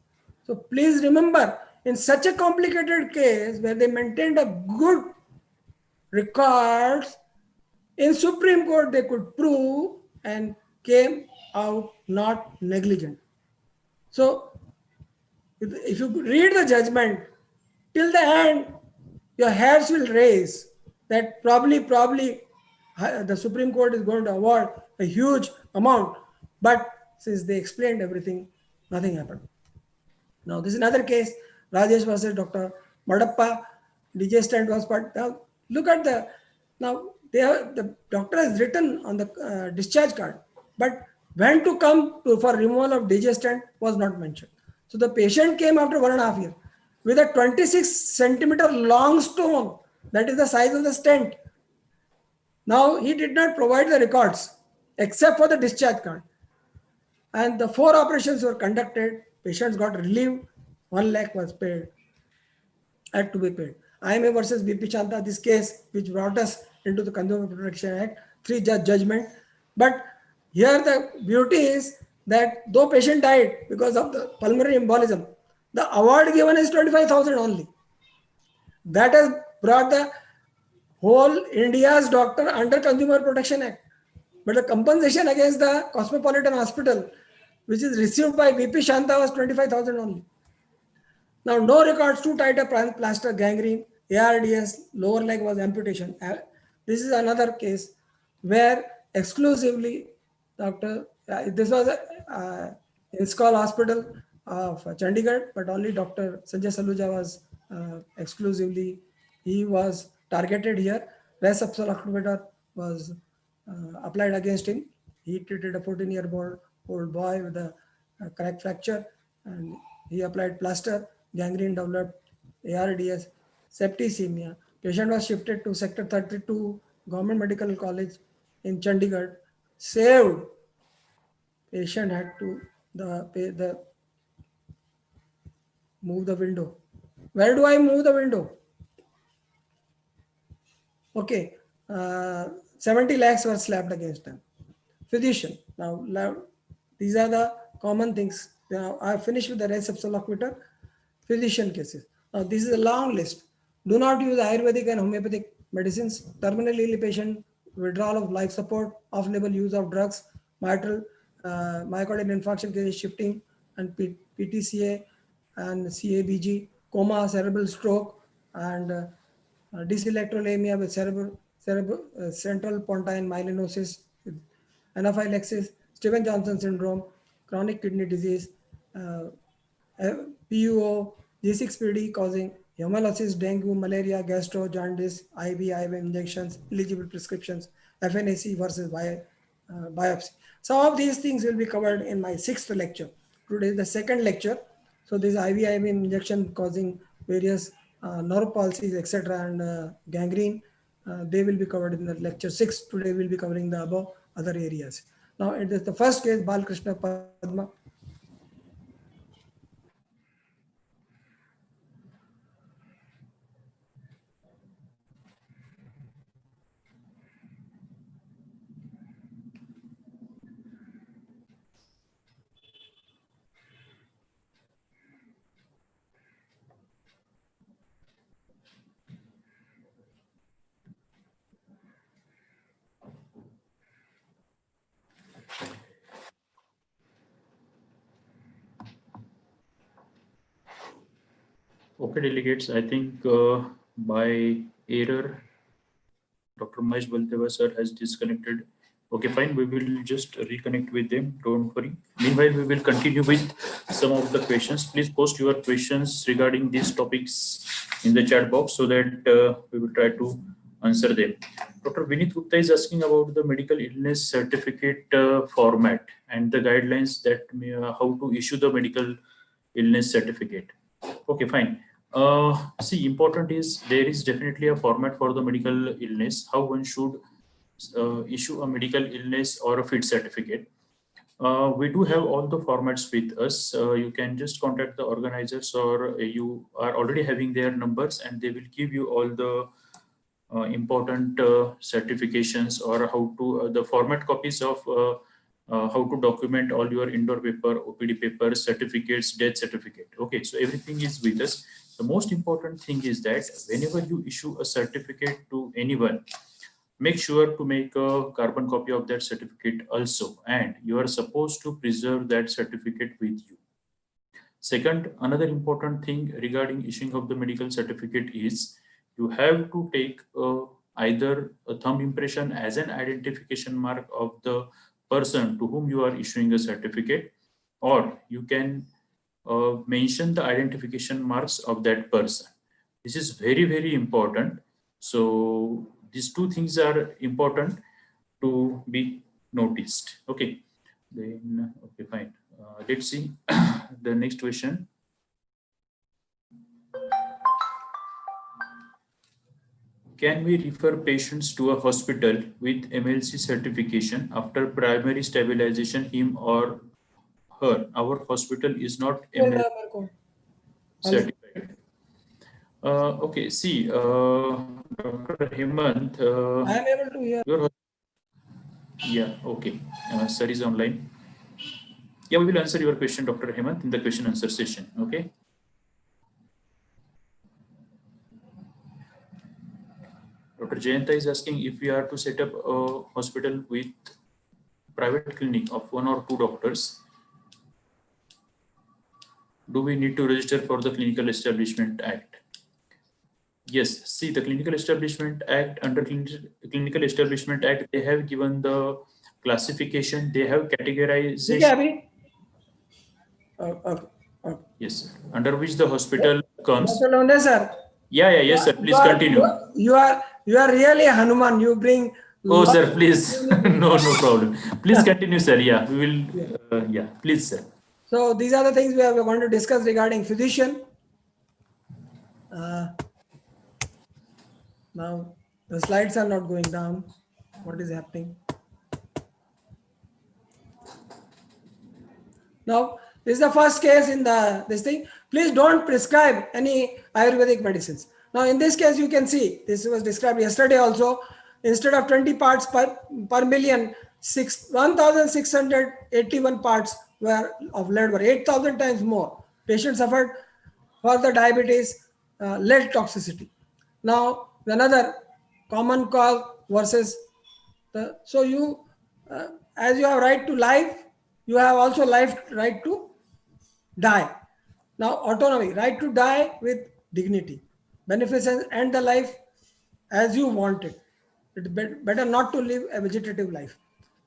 So please remember, in such a complicated case where they maintained a good records, in Supreme Court they could prove and came out not negligent. So if you read the judgment till the end, your hairs will raise that probably the Supreme Court is going to award a huge amount. But since they explained everything, nothing happened. Now, this is another case, Rajesh versus Dr. Madappa, DJ stand was part. Now, look at the doctor has written on the discharge card, but when to come for removal of DJ stand was not mentioned. So, the patient came after 1.5 years with a 26 centimeter long stone, that is the size of the stent. Now, he did not provide the records except for the discharge card. And the 4 operations were conducted, patients got relieved, 1 lakh was paid, had to be paid. IMA versus BP Chanta, this case which brought us into the Consumer Protection Act, 3-judge judgment. But here the beauty is that though patient died because of the pulmonary embolism, the award given is 25,000 only. That has brought the whole India's doctor under Consumer Protection Act. But the compensation against the Cosmopolitan Hospital, which is received by BP Shanta, was 25,000 only. Now, no records, too tight a plaster, gangrene, ARDS, lower leg was amputation. This is another case where exclusively this was in Skull Hospital of Chandigarh, but only Dr. Sanjay Saluja was exclusively, he was targeted here. Res ipsa was applied against him. He treated a 14-year-old boy with a crack fracture and he applied plaster, gangrene developed, ARDS, septicemia. Patient was shifted to Sector 32 Government Medical College in Chandigarh. Saved. Patient had to move the window. Where do I move the window? Okay, 70 lakhs were slapped against them. Physician. Now, these are the common things. Now, I finished with the res ipsa loquitur. Physician cases. Now, this is a long list. Do not use Ayurvedic and homeopathic medicines. Terminally ill patient, withdrawal of life support, off-label use of drugs, myocardial infarction cases shifting, and PTCA and CABG, coma, cerebral stroke, and dyselectrolemia with central pontine myelinosis, anaphylaxis, Steven Johnson syndrome, chronic kidney disease, PUO, G6PD causing hemolysis, dengue, malaria, gastro, jaundice, IV injections, eligible prescriptions, FNAC versus biopsy. Some of these things will be covered in my 6th lecture. Today is the 2nd lecture. So this IV injection causing various nerve palsies, etc. and gangrene, they will be covered in the lecture 6. Today we will be covering the above other areas. Now it is the first case, Balkrishna Padma. Okay, delegates, I think by error, Dr. Mahesh Balteva sir has disconnected. Okay, fine. We will just reconnect with them. Don't worry. Meanwhile, we will continue with some of the questions. Please post your questions regarding these topics in the chat box so that we will try to answer them. Dr. Vinit Gupta is asking about the medical illness certificate format and the guidelines that how to issue the medical illness certificate. Okay, fine. See, important is there is definitely a format for the medical illness, how one should issue a medical illness or a fit certificate. We do have all the formats with us. You can just contact the organizers, or you are already having their numbers, and they will give you all the important certifications, or how to the format copies of how to document all your indoor paper, OPD papers, certificates, death certificate. Okay, so everything is with us. The most important thing is that whenever you issue a certificate to anyone, make sure to make a carbon copy of that certificate also, and you are supposed to preserve that certificate with you. Second, another important thing regarding issuing of the medical certificate is you have to take either a thumb impression as an identification mark of the person to whom you are issuing a certificate, or you can mention the identification marks of that person. This is very, very important. So these two things are important to be noticed. Okay, then okay, fine. Let's see the next question. Can we refer patients to a hospital with MLC certification after primary stabilization, him or her? Our hospital is not MLC certified. Okay, see, Dr. Hemant, I am able to hear. Yeah, okay. Sir is online. Yeah, we will answer your question, Dr. Hemant, in the question answer session. Okay. Dr. Jayanta is asking if we are to set up a hospital with private clinic of 1 or 2 doctors, do we need to register for the Clinical Establishment Act? Yes, see, the Clinical Establishment Act, under Clinical Establishment Act, they have given the classification, they have categorization. Yes, under which the hospital comes. Sir. Yeah, yes, sir. Please continue. You are really Hanuman. You bring. Oh, sir, please. No problem. Please continue, sir. Yeah, we will. Yeah, please, sir. So these are the things we are going to discuss regarding physician. Now the slides are not going down. What is happening? Now this is the first case in this thing. Please don't prescribe any Ayurvedic medicines. Now in this case, you can see this was described yesterday also. Instead of 20 parts per million, 1,681 parts were of lead were 8,000 times more. Patients suffered for the diabetes, lead toxicity. Now another common cause versus so you as you have right to life, you have also right to die. Now autonomy, right to die with dignity, beneficence, and the life as you want it. It's better not to live a vegetative life.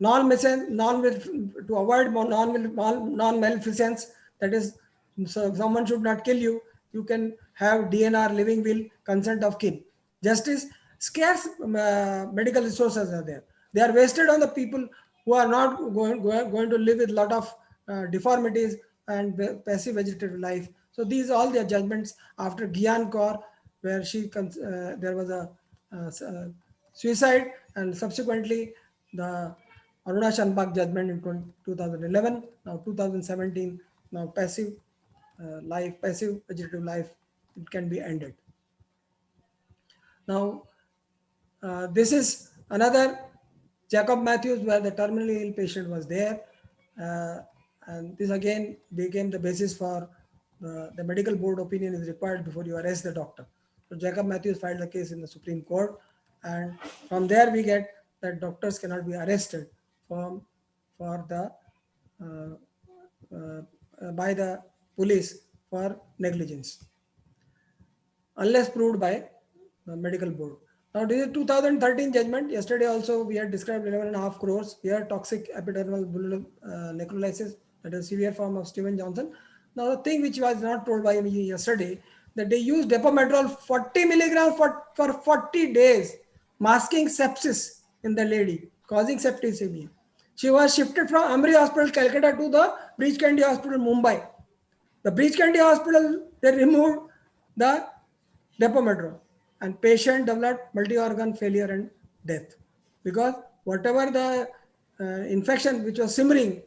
To avoid non-maleficence, that is, so someone should not kill you. You can have DNR, living will, consent of kin. Justice, scarce medical resources are there. They are wasted on the people who are not going to live with a lot of deformities and passive vegetative life. So these are all their judgments after Gyan Kaur, where there was a suicide, and subsequently the Aruna Shanbhag judgment in 2011. Now 2017. Now passive vegetative life, it can be ended. Now this is another Jacob Matthews, where the terminally ill patient was there, and this again became the basis for the medical board opinion is required before you arrest the doctor. So Jacob Matthews filed the case in the Supreme Court, and from there we get that doctors cannot be arrested by the police for negligence unless proved by the medical board. Now this is 2013 judgment. Yesterday also we had described 11.5 crores. Here toxic epidermal necrolysis, that is severe form of Steven Johnson. Now the thing which was not told by me yesterday, that they used depomedrol 40 milligrams for 40 days, masking sepsis in the lady, causing septicemia. She was shifted from Amri Hospital, Calcutta to the Breach Candy Hospital, Mumbai. The Breach Candy Hospital, they removed the depomedrol and patient developed multi-organ failure and death because whatever the infection which was simmering,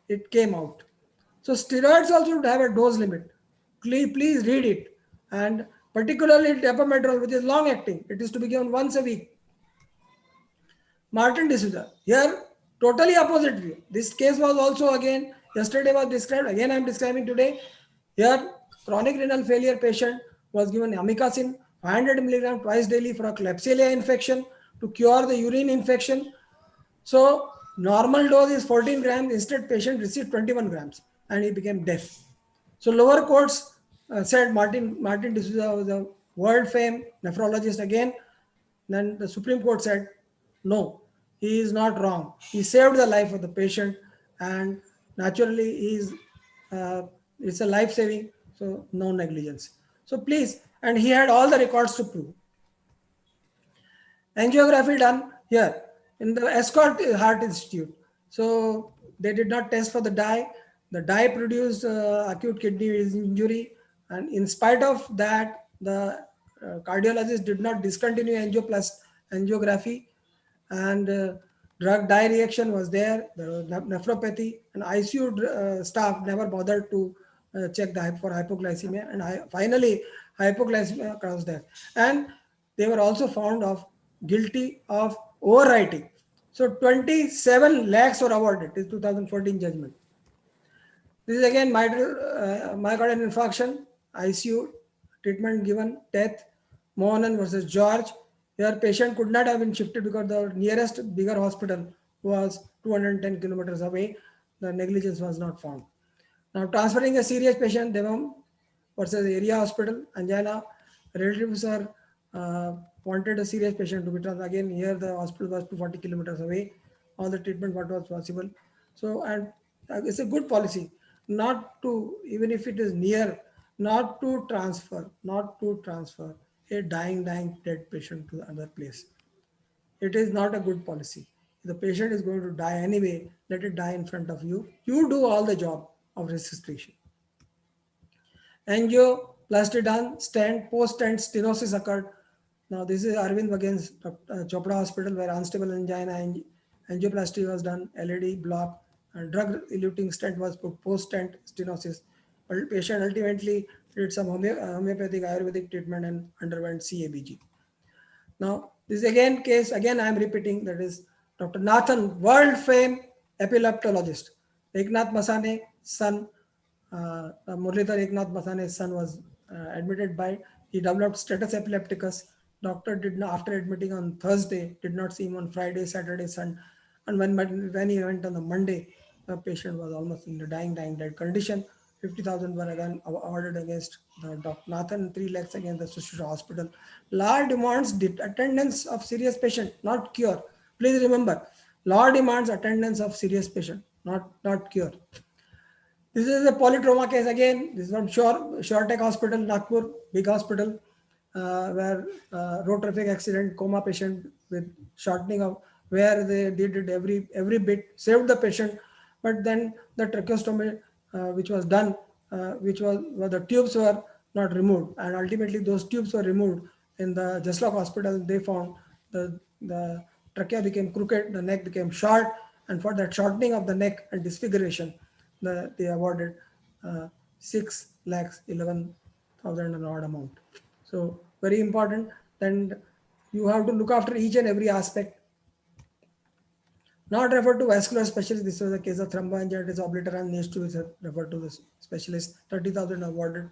it came out. So steroids also would have a dose limit. Please read it. And particularly depomedrol, which is long acting, it is to be given once a week. Martin D'Souza. Here, totally opposite view. This case was also again, yesterday was described, again I am describing today. Here, chronic renal failure patient was given amikacin 500 milligram twice daily for a Klebsiella infection to cure the urine infection. So, normal dose is 14 grams, instead patient received 21 grams and he became deaf. So, lower courts said Martin D'Souza was a world famed nephrologist again. Then the Supreme Court said, no, he is not wrong. He saved the life of the patient, and naturally, it's a life saving, so no negligence. So please, and he had all the records to prove. Angiography done here in the Escort Heart Institute. So they did not test for the dye. The dye produced acute kidney injury, and in spite of that, the cardiologist did not discontinue angiography, and drug dye reaction was there. There was nephropathy, and ICU staff never bothered to check for hypoglycemia, and finally hypoglycemia caused death. And they were also found of guilty of overwriting. So 27 lakhs were awarded. This 2014 judgment. This is again myocardial infarction, ICU, treatment given, death. Mohanan versus George. Here patient could not have been shifted because the nearest bigger hospital was 210 kilometers away. The negligence was not found. Now transferring a serious patient, Devam versus area hospital, angina. Relatives are wanted a serious patient to be transferred. Again, here the hospital was 240 kilometers away. All the treatment what was possible. So, and it's a good policy not to, even if it is near, not to transfer a dying dead patient to another place. It is not a good policy. If the patient is going to die anyway, let it die in front of you. You do all the job of resuscitation. Angioplasty done, stent, post-stent stenosis occurred. Now this is Arvind against Chopra Hospital where unstable angina angioplasty was done, LED block, and drug-eluting stent was put, post-stent stenosis. But patient ultimately did some homeopathic Ayurvedic treatment and underwent CABG. Now this again case, again I am repeating, that is Dr. Nathan, world famed epileptologist. Eknath Masane, son, Muralidhar Eknath Masane's son was admitted he developed status epilepticus. Doctor did not, after admitting on Thursday, did not see him on Friday, Saturday, Sunday. And when he went on the Monday, the patient was almost in the dying dead condition. 50,000 were again awarded against Dr. Nathan, 3 lakhs against the Sushruta Hospital. Law demands attendance of serious patient, not cure. Please remember, law demands attendance of serious patient, not cure. This is a polytrauma case again. This is from Shortech Hospital, Nagpur, big hospital, where road traffic accident, coma patient with shortening of, where they did every bit, saved the patient, but then the tracheostomy which was done, where the tubes were not removed, and ultimately those tubes were removed in the Jaslock Hospital. They found the trachea became crooked, the neck became short, and for that shortening of the neck and disfiguration, they awarded 6 lakhs 11,000 an odd amount. So very important. Then you have to look after each and every aspect. Not referred to vascular specialist. This was a case of thromboangiitis obliterans, needs to be referred to the specialist. 30,000 awarded.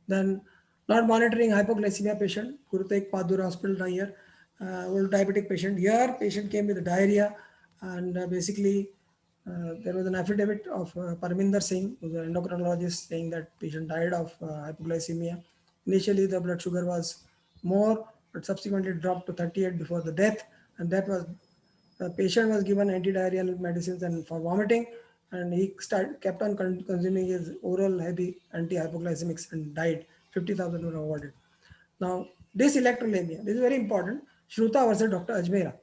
Then not monitoring hypoglycemia patient, Guru Tegh Bahadur Hospital here, old diabetic patient. Here patient came with diarrhea, and basically there was an affidavit of Parminder Singh, who was an endocrinologist, saying that patient died of hypoglycemia. Initially the blood sugar was more, but subsequently dropped to 38 before the death. And that was, the patient was given antidiarrheal medicines and for vomiting, and he kept on consuming his oral heavy antihypoglycemics and died. 50,000 were awarded. Now, dyselectrolemia, this is very important. Shruta versus Dr. Ajmera.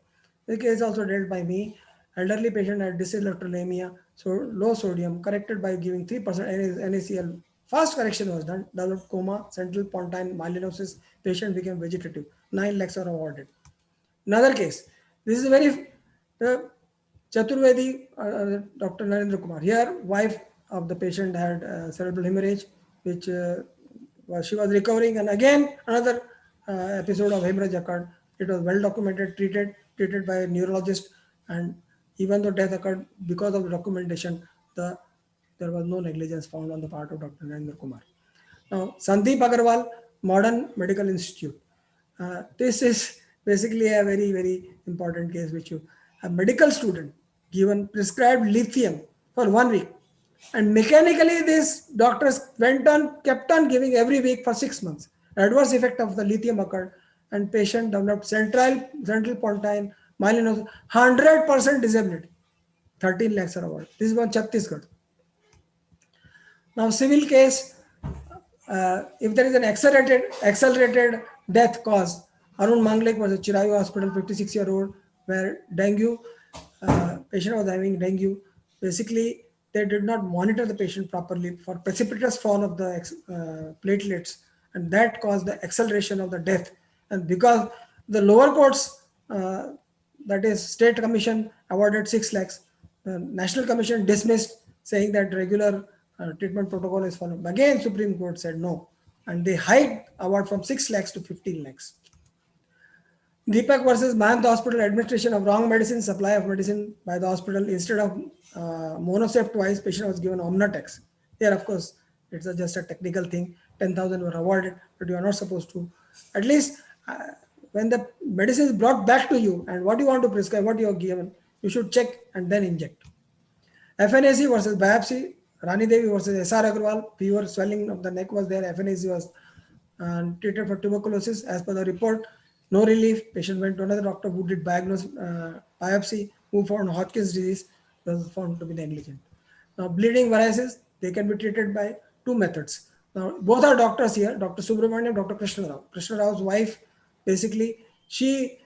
This case is also dealt by me. Elderly patient had dyselectrolemia, so low sodium, corrected by giving 3% NaCl. Fast correction was done, developed coma, central pontine myelinosis, patient became vegetative. 9 lakhs are awarded. Another case, this is very Chaturvedi, Dr. Narendra Kumar. Here, wife of the patient had cerebral hemorrhage, which she was recovering, and again another episode of hemorrhage occurred. It was well documented, treated by a neurologist, and even though death occurred because of the documentation, there was no negligence found on the part of Dr. Narendra Kumar. Now, Sandeep Agarwal, Modern Medical Institute. This is basically a very, very important case, which a medical student given prescribed lithium for 1 week, and mechanically these doctors kept on giving every week for 6 months. Adverse effect of the lithium occurred, and patient developed central pontine myelinosis, 100% disability. 13 lakhs are awarded. This is one Chhattisgarh. Now, civil case, if there is an accelerated death cause, Arun Manglik was at Chirayu Hospital, 56-year-old, where dengue, patient was having dengue. Basically, they did not monitor the patient properly for precipitous fall of the platelets, and that caused the acceleration of the death. And because the lower courts, that is State Commission, awarded 6 lakhs, the National Commission dismissed, saying that regular treatment protocol is followed. Again, Supreme Court said no, and they hiked award from 6 lakhs to 15 lakhs. Deepak versus Mahant Hospital, administration of wrong medicine, supply of medicine by the hospital. Instead of Monocept twice, patient was given Omnatex. Here, of course, it's just a technical thing. 10,000 were awarded, but you are not supposed to. At least when the medicine is brought back to you and what you want to prescribe, what you are given, you should check and then inject. FNAC versus biopsy. Rani Devi versus SR Agarwal, fever, swelling of the neck was there. FNAC was treated for tuberculosis. As per the report, no relief. Patient went to another doctor who did diagnose biopsy, who found Hodgkin's disease, was found to be negligent. Now, bleeding varices, they can be treated by 2 methods. Now, both are doctors here, Dr. Subramaniam, Dr. Krishna Rao. Krishna Rao's wife, basically, she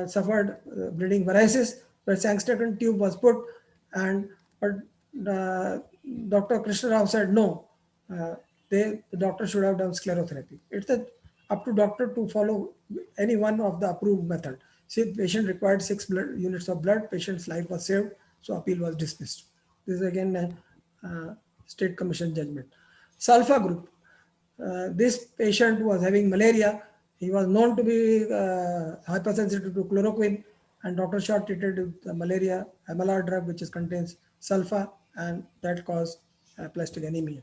suffered bleeding varices, where Sangstaken tube was put, but Dr. Krishna Rao said no, the doctor should have done sclerotherapy. It's up to doctor to follow any one of the approved method. See, patient required 6 units of blood, patient's life was saved, so appeal was dismissed. This is again a State Commission judgment. Sulfa group. This patient was having malaria. He was known to be hypersensitive to chloroquine, and Dr. Shaw treated with the malaria MLR drug, which contains sulfa, and that caused aplastic anemia.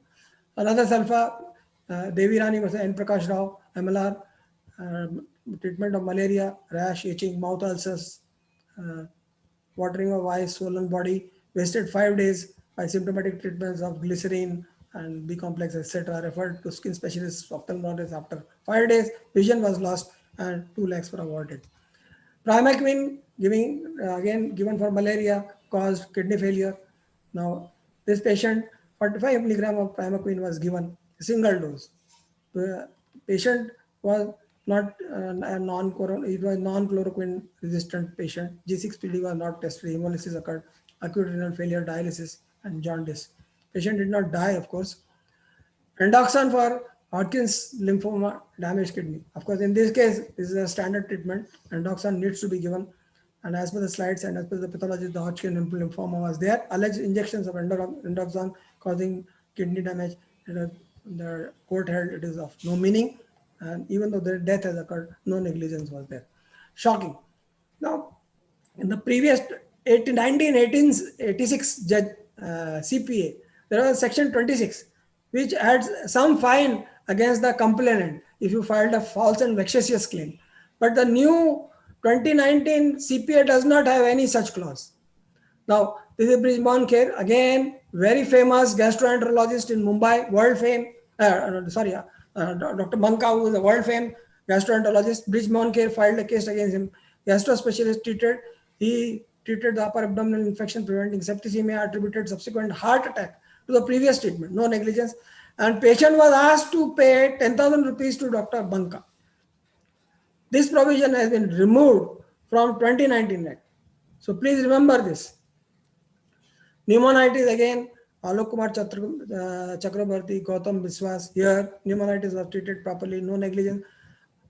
Another sulfa, Devi Rani versus N. Prakash Rao, MLR, treatment of malaria, rash, itching, mouth ulcers, watering of eyes, swollen body, wasted 5 days by symptomatic treatments of glycerine and B complex, etc. Referred to skin specialists, ophthalmologists after 5 days, vision was lost, and 2 lakhs were awarded. Primaquine, given for malaria, caused kidney failure. Now, this patient, 45 milligram of primaquine was given, a single dose. The patient was not a non-chloroquine resistant patient. G6PD was not tested. Hemolysis occurred, acute renal failure, dialysis, and jaundice. Patient did not die, of course. Endoxan for Hodgkin's lymphoma, damaged kidney. Of course, in this case, this is a standard treatment. Endoxan needs to be given. And as per the slides and as per the pathology, the Hodgkin lymphoma was there. Alleged injections of endoxan causing kidney damage. The court held it is of no meaning. And even though the death has occurred, no negligence was there. Shocking. Now, in the previous 1986 CPA, there was section 26, which adds some fine against the complainant if you filed a false and vexatious claim. But the new 2019 CPA does not have any such clause. Now, this is Brijman Kher, again, very famous gastroenterologist in Mumbai, world fame, Dr. Manka, who is a world fame Gastroenterologist Bridgman Care filed a case against him. Gastro specialist he treated the upper abdominal infection, preventing septicemia, attributed subsequent heart attack to the previous treatment, no negligence. And patient was asked to pay 10,000 rupees to Dr. Banka. This provision has been removed from 2019 Act. So please remember this. Pneumonitis again, Alok Kumar Chakrabarti, Gautam Biswas. Here, pneumonitis was treated properly, no negligence.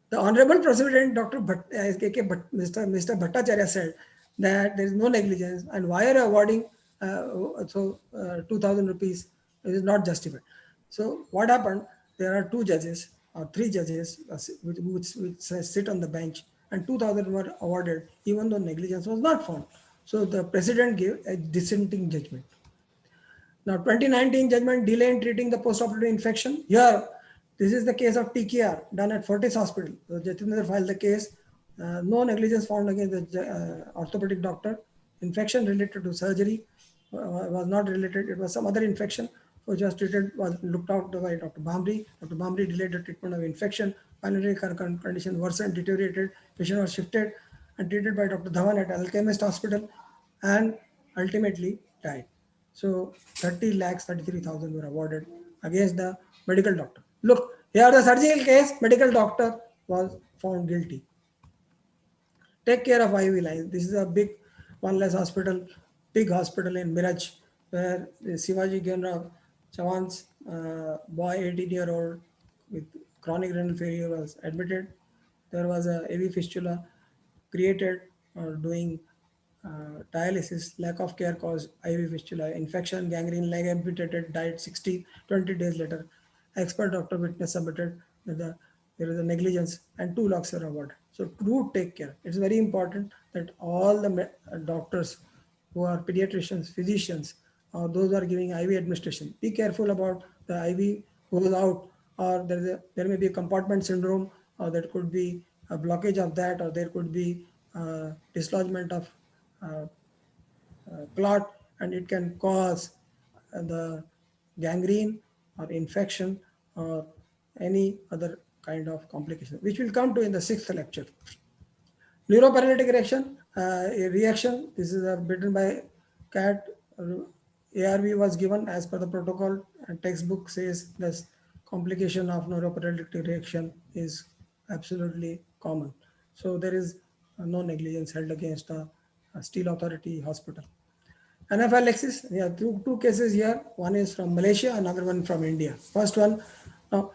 The Honorable President, Dr. Mr. Bhattacharya said that there is no negligence, and why are you awarding 2,000 rupees? It is not justified. So what happened? There are two judges or three judges which sit on the bench, and 2,000 were awarded, even though negligence was not found. So the President gave a dissenting judgment. Now, 2019 judgment, delay in treating the postoperative infection. Here, this is the case of TKR done at Fortis Hospital. So Jatinder filed the case. No negligence found against the orthopedic doctor. Infection related to surgery was not related. It was some other infection which was treated, was looked out by Dr. Bhamri. Dr. Bhamri delayed the treatment of infection. Pulmonary condition worsened, deteriorated. Patient was shifted and treated by Dr. Dhawan at Alchemist Hospital and ultimately died. So 30 lakhs 33,000 were awarded against the medical doctor. Look, here the surgical case, medical doctor was found guilty. Take care of IV lines. This is a big one less hospital, big hospital in Miraj, where Shivaji Genra Chavan's boy, 18-year-old with chronic renal failure was admitted. There was a AV fistula created doing dialysis, lack of care caused IV fistula, infection, gangrene, leg amputated, died 20 days later. Expert doctor witness submitted that there is a negligence and 2 lakhs are awarded. So do take care. It's very important that all the doctors who are pediatricians, physicians, or those who are giving IV administration, be careful about the IV goes out, or there may be a compartment syndrome, or there could be a blockage of that, or there could be dislodgement of clot, and it can cause the gangrene or infection or any other kind of complication, which we'll come to in the 6th lecture. Neuroparalytic reaction. This is bitten by cat. ARV was given as per the protocol, and textbook says this complication of neuroparalytic reaction is absolutely common. So there is no negligence held against a Steel Authority hospital. Anaphylaxis, we have two cases here. One is from Malaysia, another one from India. First one, now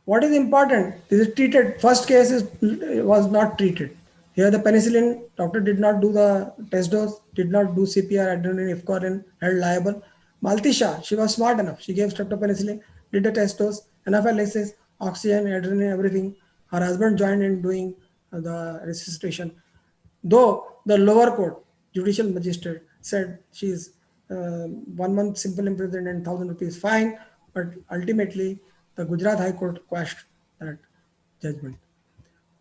what is important? This is treated. First case was not treated. Here the penicillin, doctor did not do the test dose, did not do CPR, adrenaline, efcorin, held liable. Maltisha, she was smart enough. She gave streptopenicillin, did the test dose, anaphylaxis, oxygen, adrenaline, everything. Her husband joined in doing the resuscitation. Though the lower court, judicial magistrate, said she is 1 month simple imprisonment and 1,000 rupees fine, but ultimately the Gujarat High Court quashed that judgment.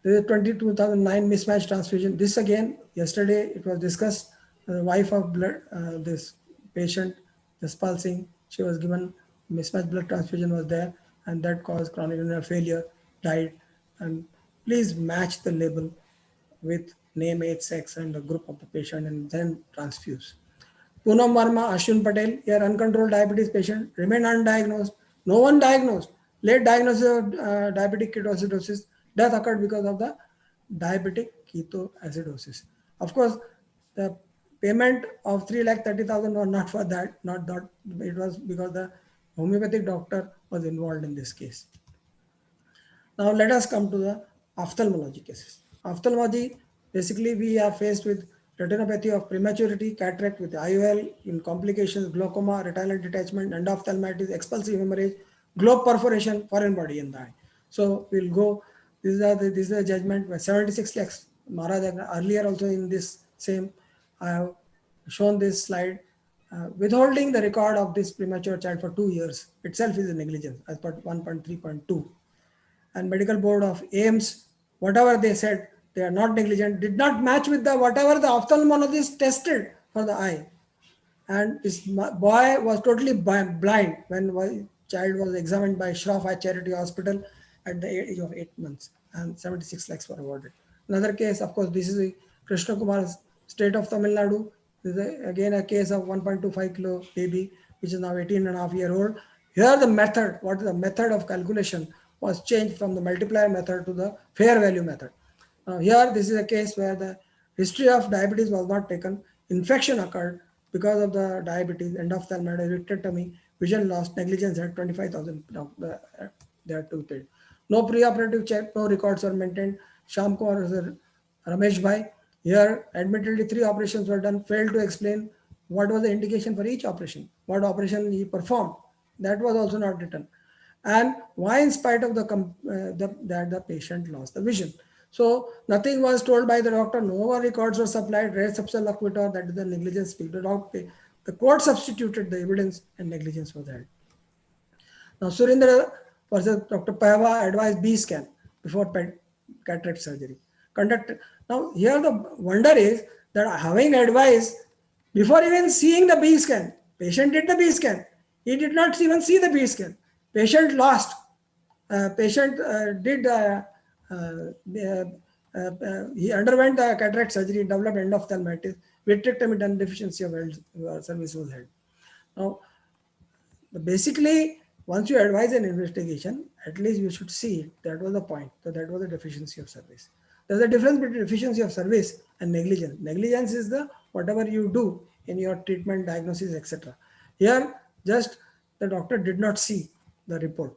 There is a 2009 mismatch transfusion. This again, yesterday it was discussed. The wife of this patient, Jaspal Singh, she was given mismatched blood transfusion was there, and that caused chronic renal failure, died. And please match the label with name, age, sex, and the group of the patient, and then transfuse. Poonam Verma, Ashwin Patel, here uncontrolled diabetes patient, remained undiagnosed. No one diagnosed. Late diagnosis of diabetic ketoacidosis. Death occurred because of the diabetic ketoacidosis. Of course, the payment of 3,30,000 was not for that. Not that it was because the homeopathic doctor was involved in this case. Now let us come to the ophthalmology cases. Ophthalmology, basically we are faced with retinopathy of prematurity, cataract with IOL, in complications, glaucoma, retinal detachment, endophthalmitis, expulsive hemorrhage, globe perforation, foreign body in the eye. So we'll go, this is the judgment by 76 lakhs. Maharaj, earlier also in this same, I have shown this slide. Withholding the record of this premature child for 2 years itself is a negligence as per 1.3.2. And medical board of AIMS, whatever they said, they are not negligent, did not match with the whatever the ophthalmologist tested for the eye. And this boy was totally blind when child was examined by Shroff Eye Charity Hospital at the age of 8 months. and 76 lakhs were awarded. Another case, of course, this is the Krishna Kumar's state of Tamil Nadu. This is again a case of 1.25 kilo baby, which is now 18.5-year old. Here the method, what is the method of calculation, was changed from the multiplier method to the fair value method. Now here this is a case where the history of diabetes was not taken. Infection occurred because of the diabetes, endophthalmitis, vitrectomy, vision loss, negligence at 25,000. They are to be paid. No preoperative check, no records were maintained. Sham Kumar was a Ramesh Bhai. Here, admittedly, 3 operations were done, failed to explain what was the indication for each operation, what operation he performed. That was also not written. And why, in spite of that the patient lost the vision. So nothing was told by the doctor. No records were supplied. Res ipsa loquitur, that is the negligence. The court substituted the evidence and negligence was held. Now, Surendra versus Dr. Pahwa advised B scan before cataract surgery. Now, here the wonder is that having advised before even seeing the B scan, patient did the B scan. He did not even see the B scan. Patient lost. Patient he underwent the cataract surgery, developed endophthalmitis, vitrectomy done, deficiency of service was held. Now, basically, once you advise an investigation, at least you should see it. That was the point. So that was the deficiency of service. There's a difference between deficiency of service and negligence. Negligence is the whatever you do in your treatment, diagnosis, etc. Here, just the doctor did not see the report.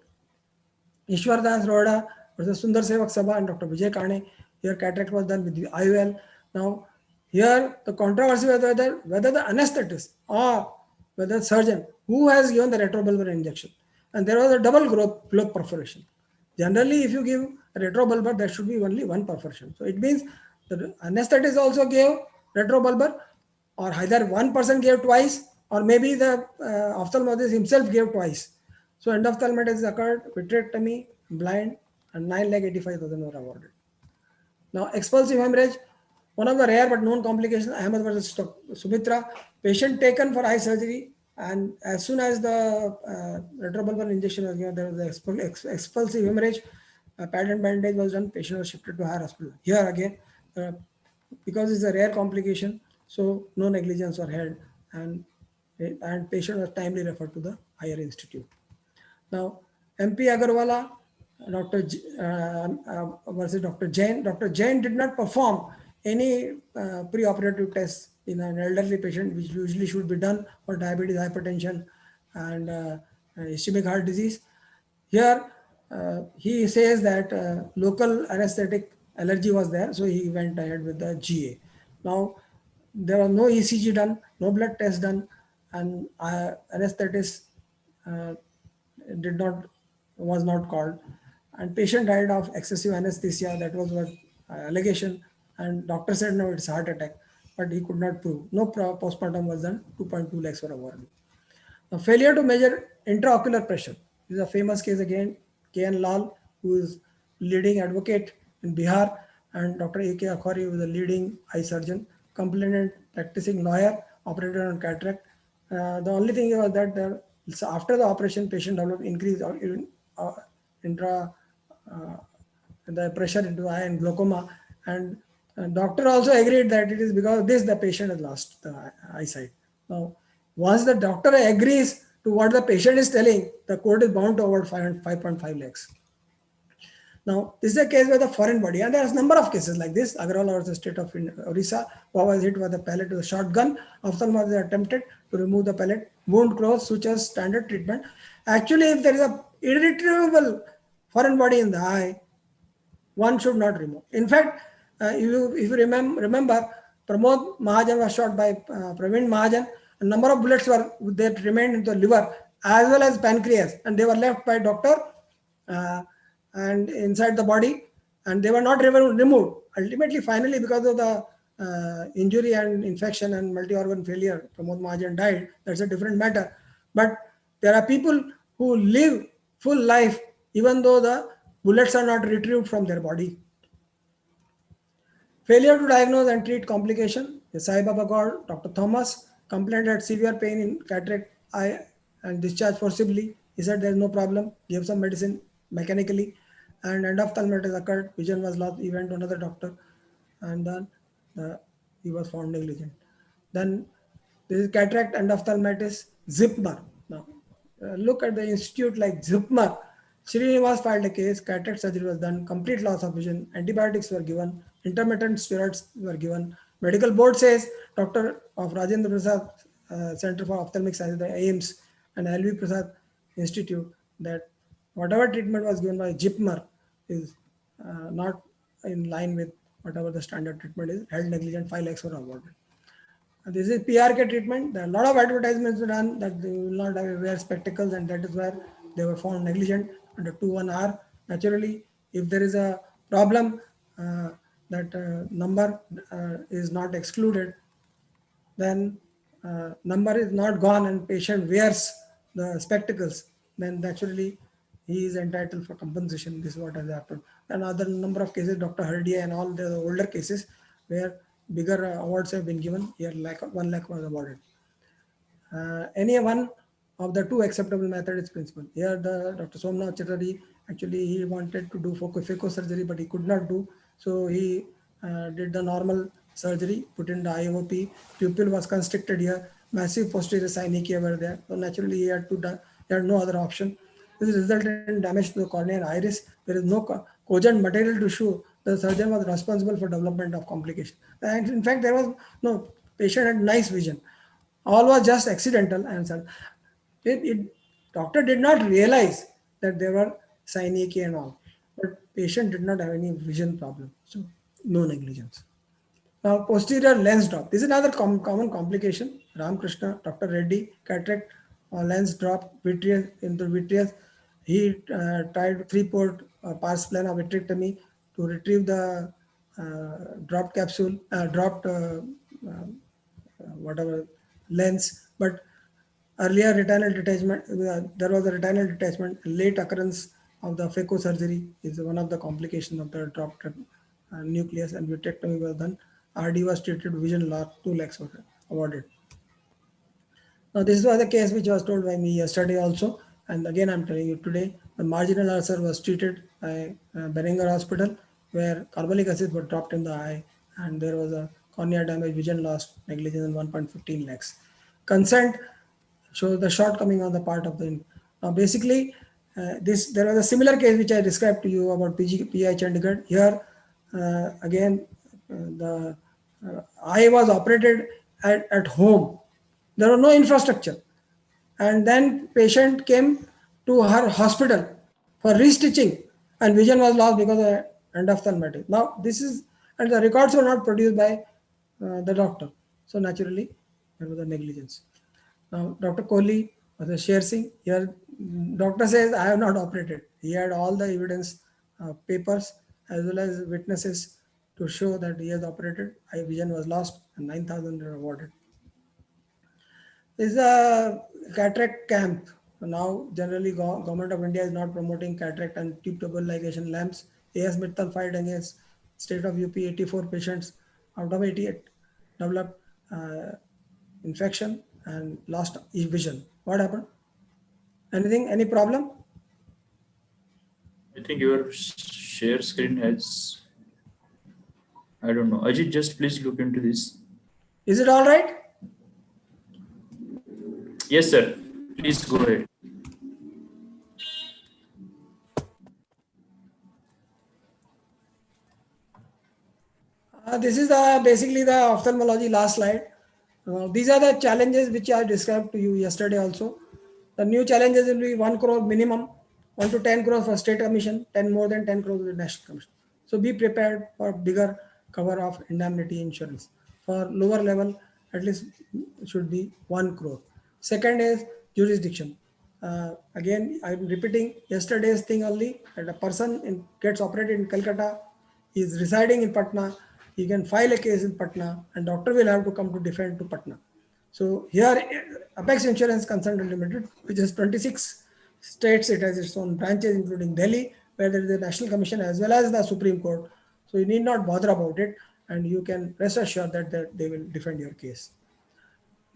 Ishwar Das Roda versus Sundar Sevak Sabha and Dr. Vijay Kane. Here, cataract was done with the IOL. Now, here the controversy was whether the anesthetist or whether the surgeon who has given the retrobulbar injection, and there was a double globe perforation. Generally, if you give a retrobulbar, there should be only one perforation. So it means the anesthetist also gave retrobulbar, or either one person gave twice, or maybe the ophthalmologist himself gave twice. So endophthalmitis occurred, vitrectomy, blind, and 9,85,000 were awarded. Now, expulsive hemorrhage, one of the rare but known complications, Ahmed versus Sumitra, patient taken for eye surgery, and as soon as the retrobulbar injection was given, there was the expulsive hemorrhage, patent bandage was done, patient was shifted to higher hospital. Here again, because it's a rare complication, so no negligence was held, and patient was timely referred to the higher institute. Now, MP Agarwala, versus Dr. Jain. Dr. Jain did not perform any preoperative tests in an elderly patient, which usually should be done for diabetes, hypertension, and ischemic heart disease. Here, he says that local anesthetic allergy was there, so he went ahead with the GA. Now, there was no ECG done, no blood test done, and anesthetist was not called, and patient died of excessive anesthesia. That was what allegation, and doctor said no, it's heart attack, but he could not prove. No postmortem was done. 2.2 lakhs were awarded. Now, failure to measure intraocular pressure. This is a famous case again. K.N. Lal, who is leading advocate in Bihar, and Dr. A.K. Akhwari, who is a leading eye surgeon, complainant, practicing lawyer, operated on cataract. The only thing was that after the operation, patient developed increased the pressure into the eye and glaucoma, and doctor also agreed that it is because of this the patient has lost the eyesight. Now, once the doctor agrees to what the patient is telling, the court is bound to award 5.5 lakhs. Now, this is a case where the foreign body, and there are a number of cases like this. Agarwal was the state of Orissa, who was hit with a pellet with a shotgun. Ophthalmologist attempted to remove the pellet, wound closed, sutures, standard treatment. Actually, if there is a irretrievable foreign body in the eye, one should not remove. In fact, if you remember, Pramod Mahajan was shot by Praveen Mahajan. A number of bullets that remained in the liver as well as pancreas, and they were left by doctor and inside the body, and they were not removed. Ultimately, finally, because of the injury and infection and multi-organ failure, Pramod Mahajan died. That's a different matter. But there are people who live full life even though the bullets are not retrieved from their body. Failure to diagnose and treat complication. The Sai Baba God, Dr. Thomas, complained had severe pain in cataract eye and discharged forcibly. He said there is no problem, gave some medicine mechanically, and endophthalmitis occurred, vision was lost, he went to another doctor, and then he was found negligent. Then this is cataract endophthalmitis, Zipmer. Now, look at the institute like Zipmer. Srinivas filed a case, cataract surgery was done, complete loss of vision, antibiotics were given, intermittent steroids were given. Medical board says, Dr. of Rajendra Prasad Center for Ophthalmic Science, the AIMS, and LV Prasad Institute, that whatever treatment was given by Zipmer is not in line with whatever the standard treatment is, held negligent, 5 lakhs were awarded. This is PRK treatment. There are a lot of advertisements done that they will not wear spectacles, and that is where they were found negligent under 2(1)(r). Naturally, if there is a problem, that number is not excluded, then number is not gone and patient wears the spectacles, then naturally he is entitled for compensation. This is what has happened. Another number of cases, Dr. Hardia and all the older cases where bigger awards have been given, here 1 lakh was awarded. Any one of the two acceptable method is principal. Here the Dr. Somnath Chatterjee, actually he wanted to do phaco surgery, but he could not do. So he did the normal surgery, put in the IOP, pupil was constricted here, massive posterior synechia were there. So naturally he had no other option. This resulted in damage to the cornea and iris. There is no cogent material to show the surgeon was responsible for development of complication. And in fact, there was no patient had nice vision. All was just accidental, and doctor did not realize that there were synechia and all, but patient did not have any vision problem, so no negligence. Now, posterior lens drop. This is another common complication. Ramakrishna, Dr. Reddy, cataract lens drop, vitreous into vitreous. He tried 3-port pars plana vitrectomy to retrieve the dropped capsule, whatever lens, but earlier retinal detachment, there was a retinal detachment. Late occurrence of the phaco surgery is one of the complications of the dropped nucleus, and vitrectomy was done. RD was treated, vision loss, 2 lakhs were awarded. Now, this was a case which was told by me yesterday also, and again I'm telling you today. The marginal ulcer was treated by Berenger Hospital, where carbolic acid was dropped in the eye, and there was a cornea damage, vision loss, negligence, and 1.15 lakhs. Consent shows the shortcoming on the part of the. Now, basically, there was a similar case which I described to you about PI Chandigarh. Here, again, the eye was operated at home. There was no infrastructure, and then patient came to her hospital for restitching, and vision was lost because of endophthalmitis. Now, this is, and the records were not produced by the doctor. So naturally, there was a negligence. Now, Dr. Kohli was a Sher Singh. Here, doctor says, I have not operated. He had all the evidence, papers, as well as witnesses to show that he has operated. Eye vision was lost and 9,000 were awarded. This is a cataract camp. Now, generally, government of India is not promoting cataract and tube double ligation lamps. A.S. Mittal filed against state of UP 84 patients out of 88 developed infection and lost vision. What happened? Anything? Any problem? I think your share screen has, I don't know. Ajit, just please look into this. Is it all right? Yes, sir. Please go ahead. This is basically the ophthalmology last slide. These are the challenges which I described to you yesterday also. The new challenges will be 1 crore minimum, 1 to 10 crores for state commission, 10 more than 10 crores with national commission. So be prepared for bigger cover of indemnity insurance. For lower level, at least should be 1 crore. Second is jurisdiction. Again, I'm repeating yesterday's thing only, that a person gets operated in Calcutta, he is residing in Patna, he can file a case in Patna, and doctor will have to come to defend to Patna. So here, Apex Insurance Consultant Limited, which is 26 states, it has its own branches, including Delhi, where there is a national commission as well as the Supreme Court. So you need not bother about it, and you can rest assured that they will defend your case.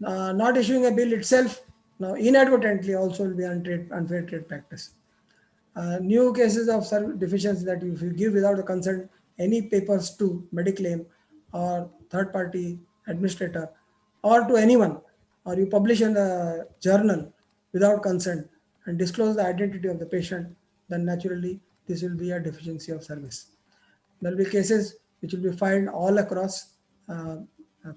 Not issuing a bill itself, now inadvertently also will be unfair trade practice. New cases of deficiency that if you give without the consent any papers to Mediclaim or third party administrator or to anyone, or you publish in a journal without consent and disclose the identity of the patient, then naturally this will be a deficiency of service. There will be cases which will be filed all across uh,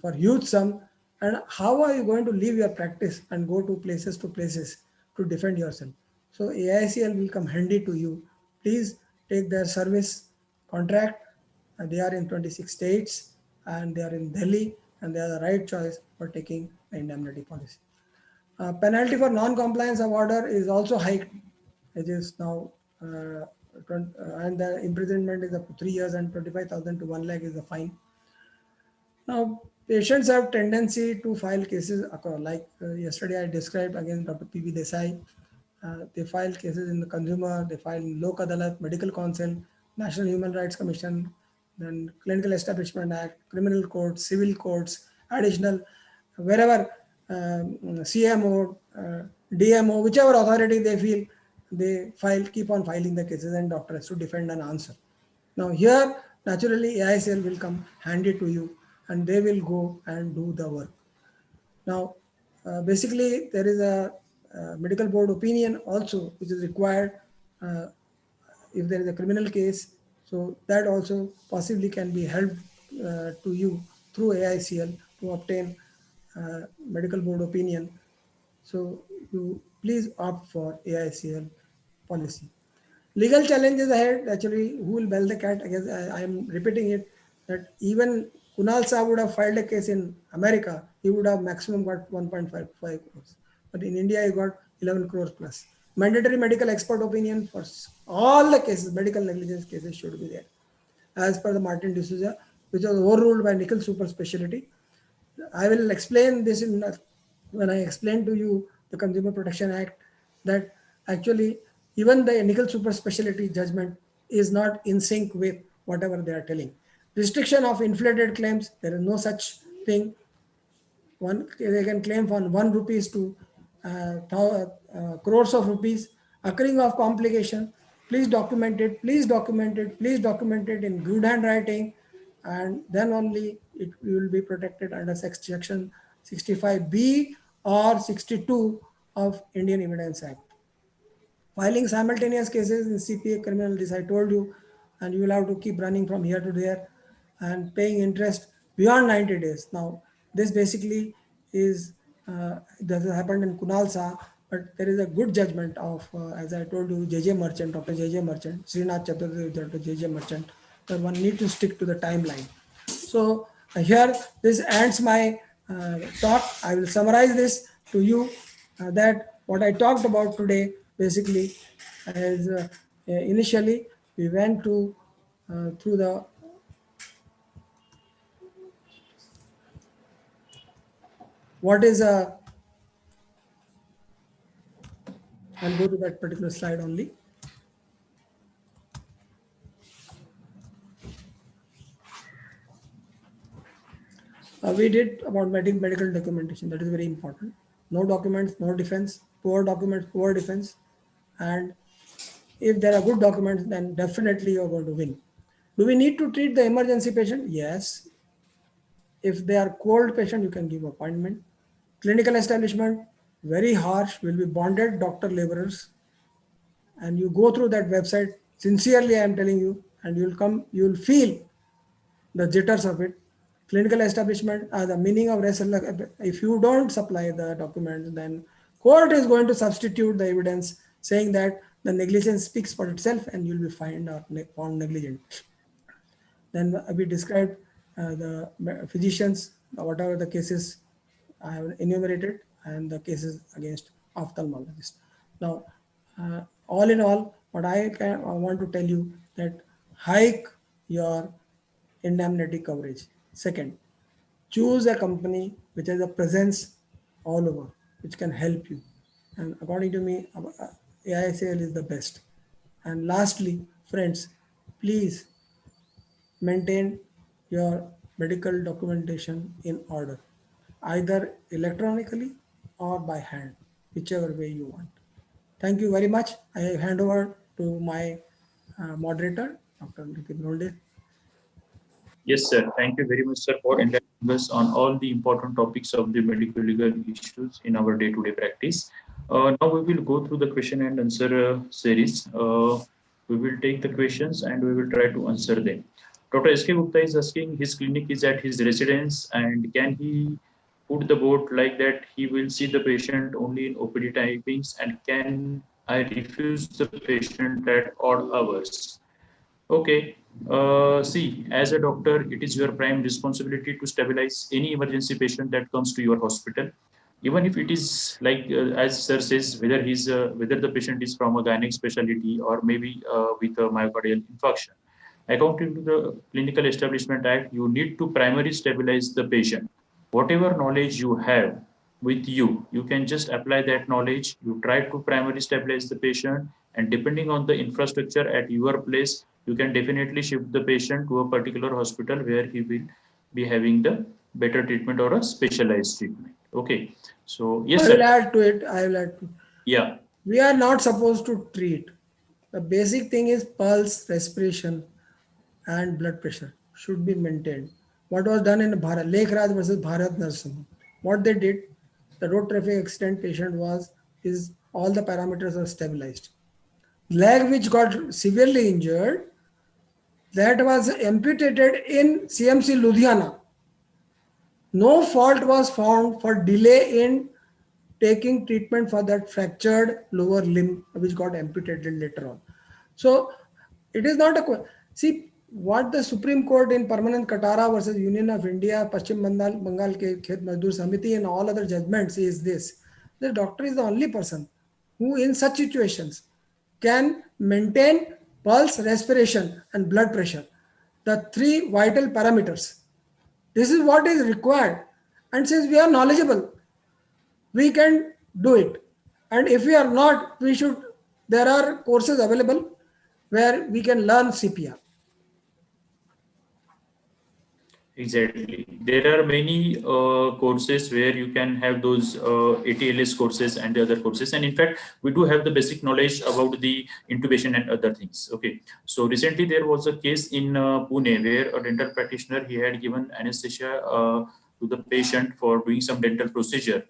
for huge sum. And how are you going to leave your practice and go to places to defend yourself? So AICL will come handy to you. Please take their service contract. They are in 26 states and they are in Delhi, and they are the right choice for taking the indemnity policy. Penalty for non-compliance of order is also hiked. It is now, and the imprisonment is up to 3 years and 25,000 to 1 lakh is the fine. Now, patients have tendency to file cases like yesterday I described against Dr. P.V. Desai. They file cases in the consumer, they file in Lok Adalat, Medical Council, National Human Rights Commission, then Clinical Establishment Act, Criminal Courts, Civil Courts, additional, wherever CMO, DMO, whichever authority they feel, they file, keep on filing the cases, and doctor has to defend and answer. Now here, naturally, AICL will come handy to you and they will go and do the work. Now, basically, there is a medical board opinion also, which is required uh, if there is a criminal case. So that also possibly can be helped to you through AICL to obtain medical board opinion. So you please opt for AICL policy. Legal challenges ahead. Actually, who will bell the cat? I guess I am repeating it that even Kunal Saab would have filed a case in America, he would have maximum got 1.55 crores. But in India, he got 11 crores plus. Mandatory medical expert opinion for all the cases, medical negligence cases should be there. As per the Martin D'Souza, which was overruled by nickel super specialty. I will explain this in when I explain to you the Consumer Protection Act, that actually even the nickel super specialty judgment is not in sync with whatever they are telling. Restriction of inflated claims, there is no such thing. One, they can claim from 1 rupees to crores of rupees. Occurring of complication, please document it, please document it, please document it in good handwriting, and then only it will be protected under section 65B or 62 of Indian Evidence Act. Filing simultaneous cases in CPA criminal, this I told you, and you will have to keep running from here to there and paying interest beyond 90 days. Now, this basically is, this has happened in Kunal Saha, but there is a good judgment of, as I told you, JJ Merchant, Dr. JJ Merchant, Srinath Chaturvedi, Dr. JJ Merchant, that one need to stick to the timeline. So here, this ends my talk. I will summarize this to you that what I talked about today basically is initially we went to through the what is a, I'll go to that particular slide only. We did about medical documentation. That is very important. No documents, no defense. Poor documents, poor defense. And if there are good documents, then definitely you're going to win. Do we need to treat the emergency patient? Yes. If they are cold patient, you can give appointment. Clinical establishment, very harsh, will be bonded doctor laborers. And you go through that website, sincerely I am telling you, and you'll feel the jitters of it. Clinical establishment, the meaning of res, if you don't supply the documents, then court is going to substitute the evidence saying that the negligence speaks for itself and you'll be fined or found negligent. Then we described the physicians, whatever the cases I have enumerated, and the cases against ophthalmologists. Now, all in all, what I want to tell you that hike your indemnity coverage. Second, choose a company which has a presence all over, which can help you. And according to me, AICL is the best. And lastly, friends, please maintain your medical documentation in order, either electronically or by hand, whichever way you want. Thank you very much. I hand over to my moderator, Dr. Nitin Londe. Yes, sir. Thank you very much, sir, for enlightening us on all the important topics of the medical legal issues in our day-to-day practice. Now we will go through the question and answer series. We will take the questions and we will try to answer them. Dr. S.K. Gupta is asking, his clinic is at his residence, and can he put the board like that he will see the patient only in OPD timings, and can I refuse the patient at odd hours? Okay. See, as a doctor, it is your prime responsibility to stabilize any emergency patient that comes to your hospital. Even if it is like, as sir says, whether the patient is from a gynec specialty or maybe with a myocardial infarction. According to the Clinical Establishment Act, you need to primarily stabilize the patient. Whatever knowledge you have with you, you can just apply that knowledge. You try to primarily stabilize the patient, and depending on the infrastructure at your place, you can definitely shift the patient to a particular hospital where he will be having the better treatment or a specialized treatment. Okay. So yes, I will sir. add to it. I will add to it. Yeah. We are not supposed to treat. The basic thing is pulse, respiration, and blood pressure should be maintained. What was done in Bharat, Lake Raj versus Bharat Nursing? What they did, the road traffic accident patient is all the parameters are stabilized. Leg which got severely injured, that was amputated in CMC Ludhiana. No fault was found for delay in taking treatment for that fractured lower limb which got amputated later on. So it is not a see what the Supreme Court in Permanent Katara versus Union of India, Paschim Bengal Khet Mazdoor Samiti and all other judgments is this: the doctor is the only person who in such situations can maintain pulse, respiration and blood pressure, the three vital parameters. This is what is required, and since we are knowledgeable, we can do it. And if we are not, we should, there are courses available where we can learn CPR. Exactly. There are many courses where you can have those ATLS courses and the other courses. And in fact, we do have the basic knowledge about the intubation and other things. Okay. So recently there was a case in Pune where a dental practitioner, he had given anesthesia to the patient for doing some dental procedure.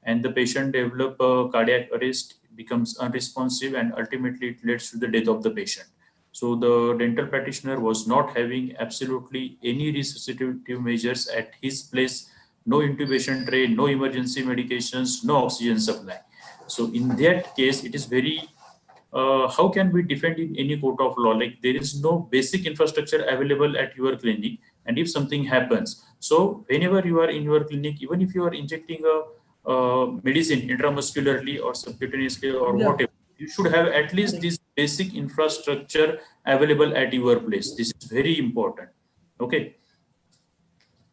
And the patient developed cardiac arrest, becomes unresponsive, and ultimately it leads to the death of the patient. So the dental practitioner was not having absolutely any resuscitative measures at his place, no intubation tray, no emergency medications, no oxygen supply. So in that case, it is very, how can we defend in any court of law? Like there is no basic infrastructure available at your clinic, and if something happens, so whenever you are in your clinic, even if you are injecting a medicine intramuscularly or subcutaneously or whatever, you should have at least this basic infrastructure available at your place. This is very important. Okay.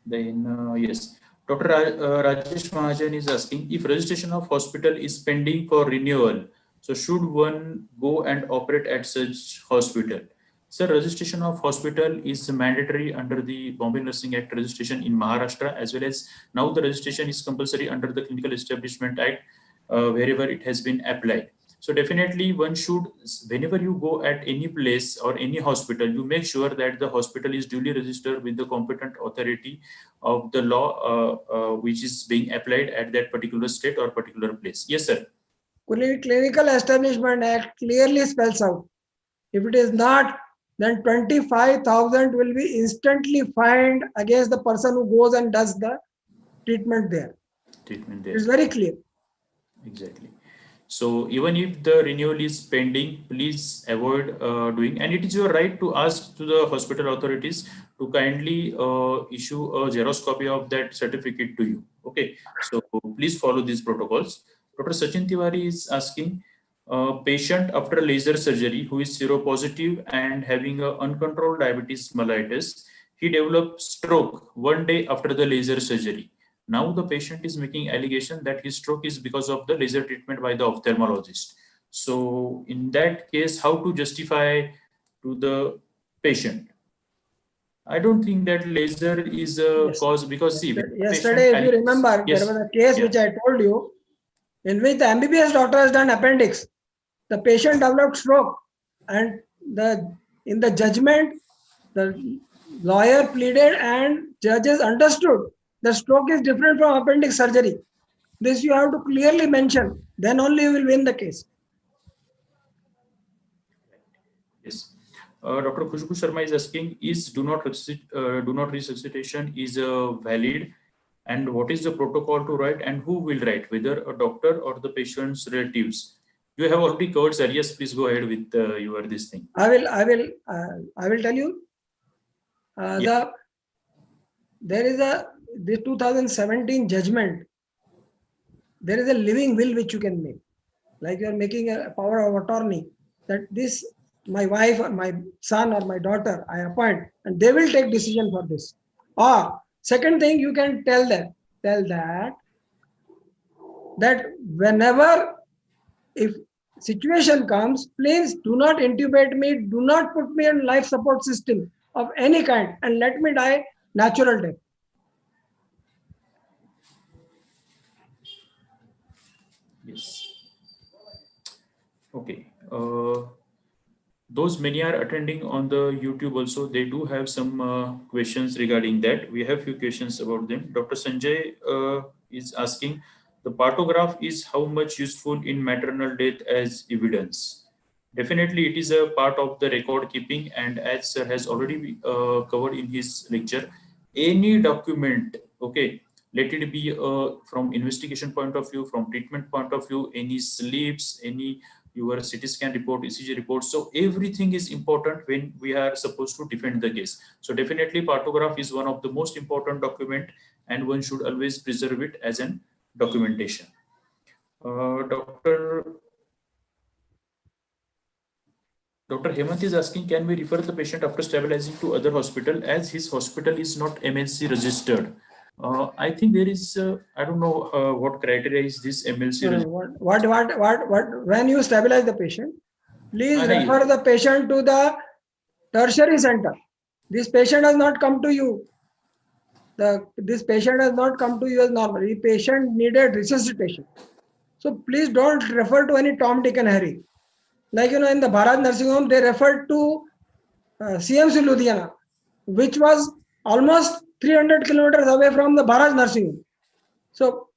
Then yes, Dr. Rajesh Mahajan is asking, if registration of hospital is pending for renewal, so should one go and operate at such hospital? Sir, registration of hospital is mandatory under the Bombay Nursing Act registration in Maharashtra, as well as now the registration is compulsory under the Clinical Establishment Act wherever it has been applied. So definitely one should, whenever you go at any place or any hospital, you make sure that the hospital is duly registered with the competent authority of the law which is being applied at that particular state or particular place. Yes, sir. Clinical Establishment Act clearly spells out. If it is not, then 25,000 will be instantly fined against the person who goes and does the treatment there. Treatment there. It's very clear. Exactly. So even if the renewal is pending, please avoid doing, and it is your right to ask to the hospital authorities to kindly issue a Xerox copy of that certificate to you. Okay, so please follow these protocols. Dr. Sachin Tiwari is asking, patient after laser surgery who is seropositive and having a uncontrolled diabetes mellitus, he developed stroke one day after the laser surgery. Now the patient is making allegation that his stroke is because of the laser treatment by the ophthalmologist. So in that case, how to justify to the patient? I don't think that laser is a cause, because see, yesterday, if you remember, yes, there was a case which I told you, in which the MBBS doctor has done appendix. The patient developed stroke. and in the judgment, the lawyer pleaded and judges understood the stroke is different from appendix surgery. This you have to clearly mention. Then only you will win the case. Yes. Dr. Khushbu Sharma is asking, is do not resuscitation is valid, and what is the protocol to write, and who will write, whether a doctor or the patient's relatives? You have already covered, sir. Yes, please go ahead with your this thing. I will tell you. There is the 2017 judgment. There is a living will which you can make, like you are making a power of attorney that this my wife or my son or my daughter I appoint, and they will take decision for this. Or second thing, you can tell that whenever if situation comes, please do not intubate me, do not put me on life support system of any kind, and let me die natural death. Yes. Okay. Those many are attending on the YouTube also. They do have some questions regarding that. We have few questions about them. Dr. Sanjay is asking, the partograph is how much useful in maternal death as evidence? Definitely, it is a part of the record keeping, and as sir has already covered in his lecture, any document, okay, let it be from investigation point of view, from treatment point of view, any slips, any your CT scan report, ECG report. So everything is important when we are supposed to defend the case. So definitely partograph is one of the most important document, and one should always preserve it as an documentation. Dr. Hemant is asking, can we refer the patient after stabilizing to other hospital as his hospital is not MLC registered? I think there is, I don't know what criteria is this MLC. When you stabilize the patient, please refer the patient to the tertiary center. This patient has not come to you. This patient has not come to you as normal. The patient needed resuscitation. So please don't refer to any Tom, Dick and Harry. Like, in the Bharat nursing home, they referred to CMC Ludhiana, which was almost 300 kilometers away from the Bharat nursing home. So,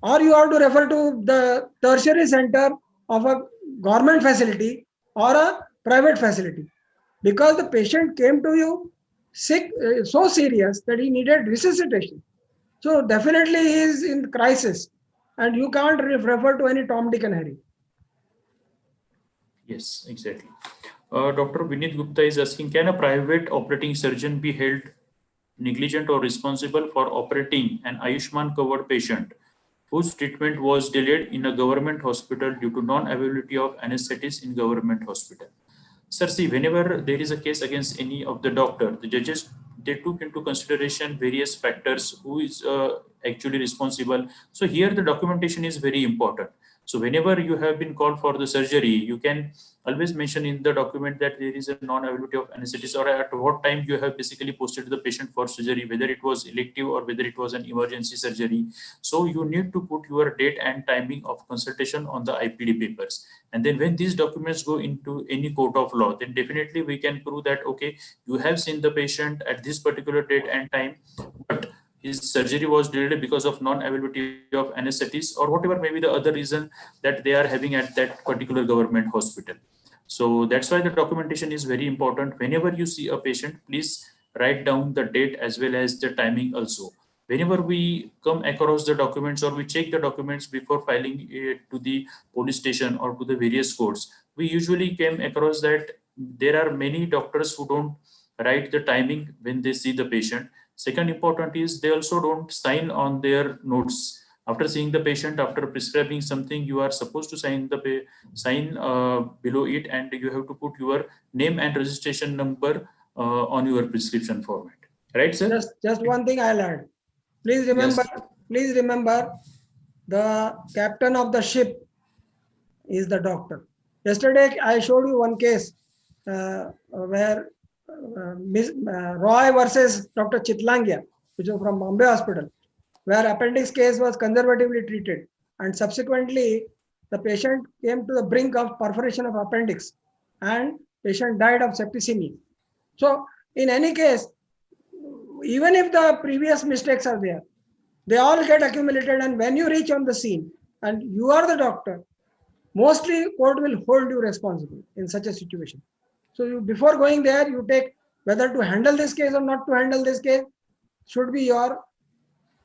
or you have to refer to the tertiary center of a government facility or a private facility, because the patient came to you sick, so serious that he needed resuscitation. So definitely he is in crisis, and you can't refer to any Tom, Dick and Harry. Yes, exactly. Dr. Vinit Gupta is asking, can a private operating surgeon be held negligent or responsible for operating an Ayushman covered patient whose treatment was delayed in a government hospital due to non-availability of anesthetists in government hospital? Sir, see, whenever there is a case against any of the doctor, the judges, they took into consideration various factors, who is actually responsible. So here the documentation is very important. So whenever you have been called for the surgery, you can always mention in the document that there is a non-availability of anesthetist, or at what time you have basically posted the patient for surgery, whether it was elective or whether it was an emergency surgery. So you need to put your date and timing of consultation on the IPD papers. And then when these documents go into any court of law, then definitely we can prove that, okay, you have seen the patient at this particular date and time, but his surgery was delayed because of non-availability of anesthetists, or whatever may be the other reason that they are having at that particular government hospital. So that's why the documentation is very important. Whenever you see a patient, please write down the date as well as the timing also. Whenever we come across the documents or we check the documents before filing it to the police station or to the various courts, we usually came across that there are many doctors who don't write the timing when they see the patient. Second important is they also don't sign on their notes. After seeing the patient, after prescribing something, you are supposed to sign below it, and you have to put your name and registration number on your prescription format. Right, sir? Just one thing I'll add. Please remember, the captain of the ship is the doctor. Yesterday, I showed you one case where Roy versus Dr. Chitlangia, which was from Bombay Hospital, where appendix case was conservatively treated, and subsequently the patient came to the brink of perforation of appendix, and patient died of septicemia. So in any case, even if the previous mistakes are there, they all get accumulated, and when you reach on the scene and you are the doctor, mostly court will hold you responsible in such a situation. So you, before going there, you take whether to handle this case or not to handle this case should be your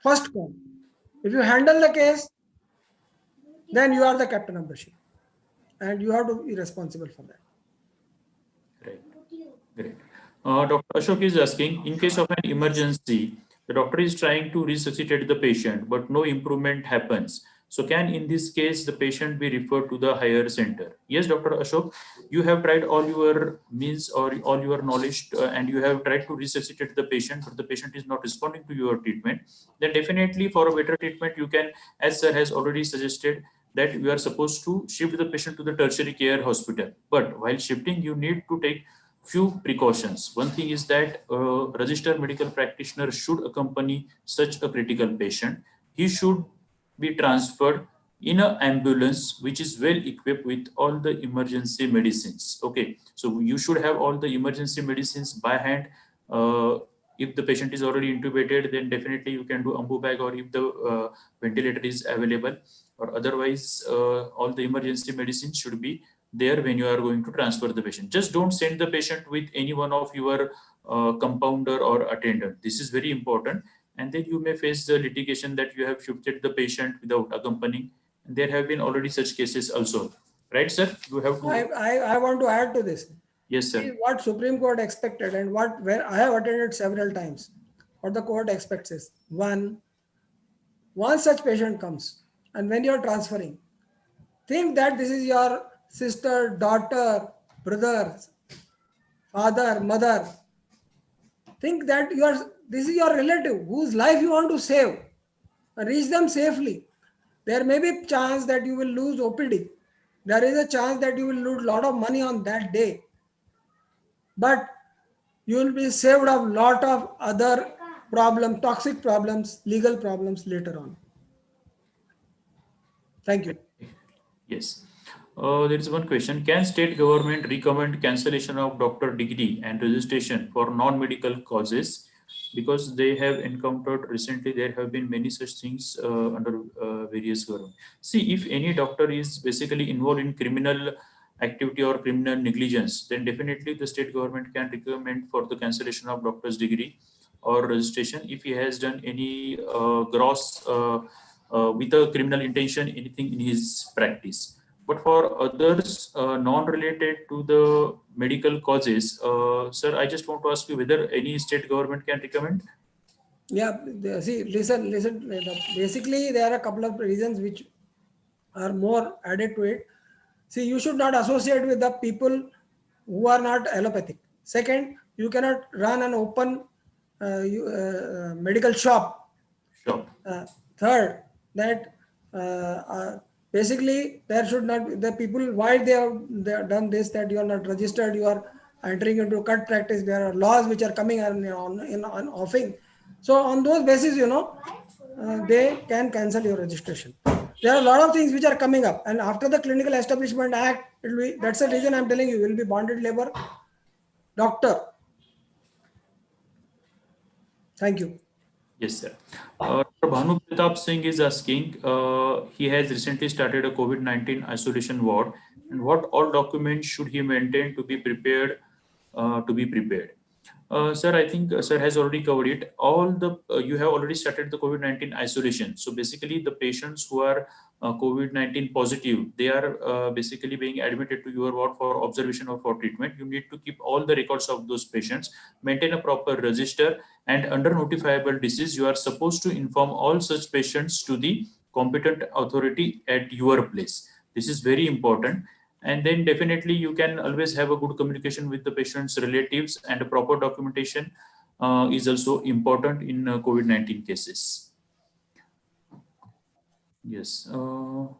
first call. If you handle the case, then you are the captain of the ship and you have to be responsible for that. Right. Great. Dr. Ashok is asking, in case of an emergency, the doctor is trying to resuscitate the patient, but no improvement happens. So can, in this case, the patient be referred to the higher center? Yes, Dr. Ashok, you have tried all your means or all your knowledge and you have tried to resuscitate the patient, but the patient is not responding to your treatment. Then definitely for a better treatment, you can, as sir has already suggested, that you are supposed to shift the patient to the tertiary care hospital. But while shifting, you need to take few precautions. One thing is that a registered medical practitioner should accompany such a critical patient. He should be transferred in an ambulance which is well equipped with all the emergency medicines. Okay, so you should have all the emergency medicines by hand. If the patient is already intubated, then definitely you can do ambu bag, or if the ventilator is available, or otherwise all the emergency medicines should be there when you are going to transfer the patient. Just don't send the patient with any one of your compounder or attendant. This is very important. And then you may face the litigation that you have shifted the patient without accompanying. And there have been already such cases also. Right, sir? You have to. I want to add to this. Yes, See sir. what Supreme Court expected and where I have attended several times. What the court expects is once such patient comes and when you're transferring, think that this is your sister, daughter, brother, father, mother. Think that this is your relative whose life you want to save. Reach them safely. There may be a chance that you will lose OPD. There is a chance that you will lose a lot of money on that day. But you will be saved of lot of other problems, toxic problems, legal problems later on. Thank you. Yes. There is one question. Can state government recommend cancellation of doctor degree and registration for non-medical causes? Because they have encountered recently, there have been many such things under various government. See, if any doctor is basically involved in criminal activity or criminal negligence, then definitely the state government can recommend for the cancellation of doctor's degree or registration if he has done any gross with a criminal intention, anything in his practice. But for others non-related to the medical causes, sir, I just want to ask you whether any state government can recommend. Yeah, see, listen. Basically, there are a couple of reasons which are more added to it. See, you should not associate with the people who are not allopathic. Second, you cannot run an open medical shop. Sure. Third, that basically there should not be the people why they have done this, that you are not registered, you are entering into cut practice. There are laws which are coming on offing. So on those basis, they can cancel your registration. There are a lot of things which are coming up, and after the Clinical Establishment Act, it will be, that's the reason I'm telling you, will be bonded labor doctor. Thank you. Yes, sir. Dr. Bhanu Pratap Singh is asking, he has recently started a COVID-19 isolation ward, and what all documents should he maintain to be prepared? Sir, I think sir has already covered it. All the you have already started the COVID-19 isolation. So basically, the patients who are COVID-19 positive, they are basically being admitted to your ward for observation or for treatment. You need to keep all the records of those patients, maintain a proper register, and under notifiable disease, you are supposed to inform all such patients to the competent authority at your place. This is very important. And then definitely you can always have a good communication with the patient's relatives, and a proper documentation is also important in COVID-19 cases. Yes. So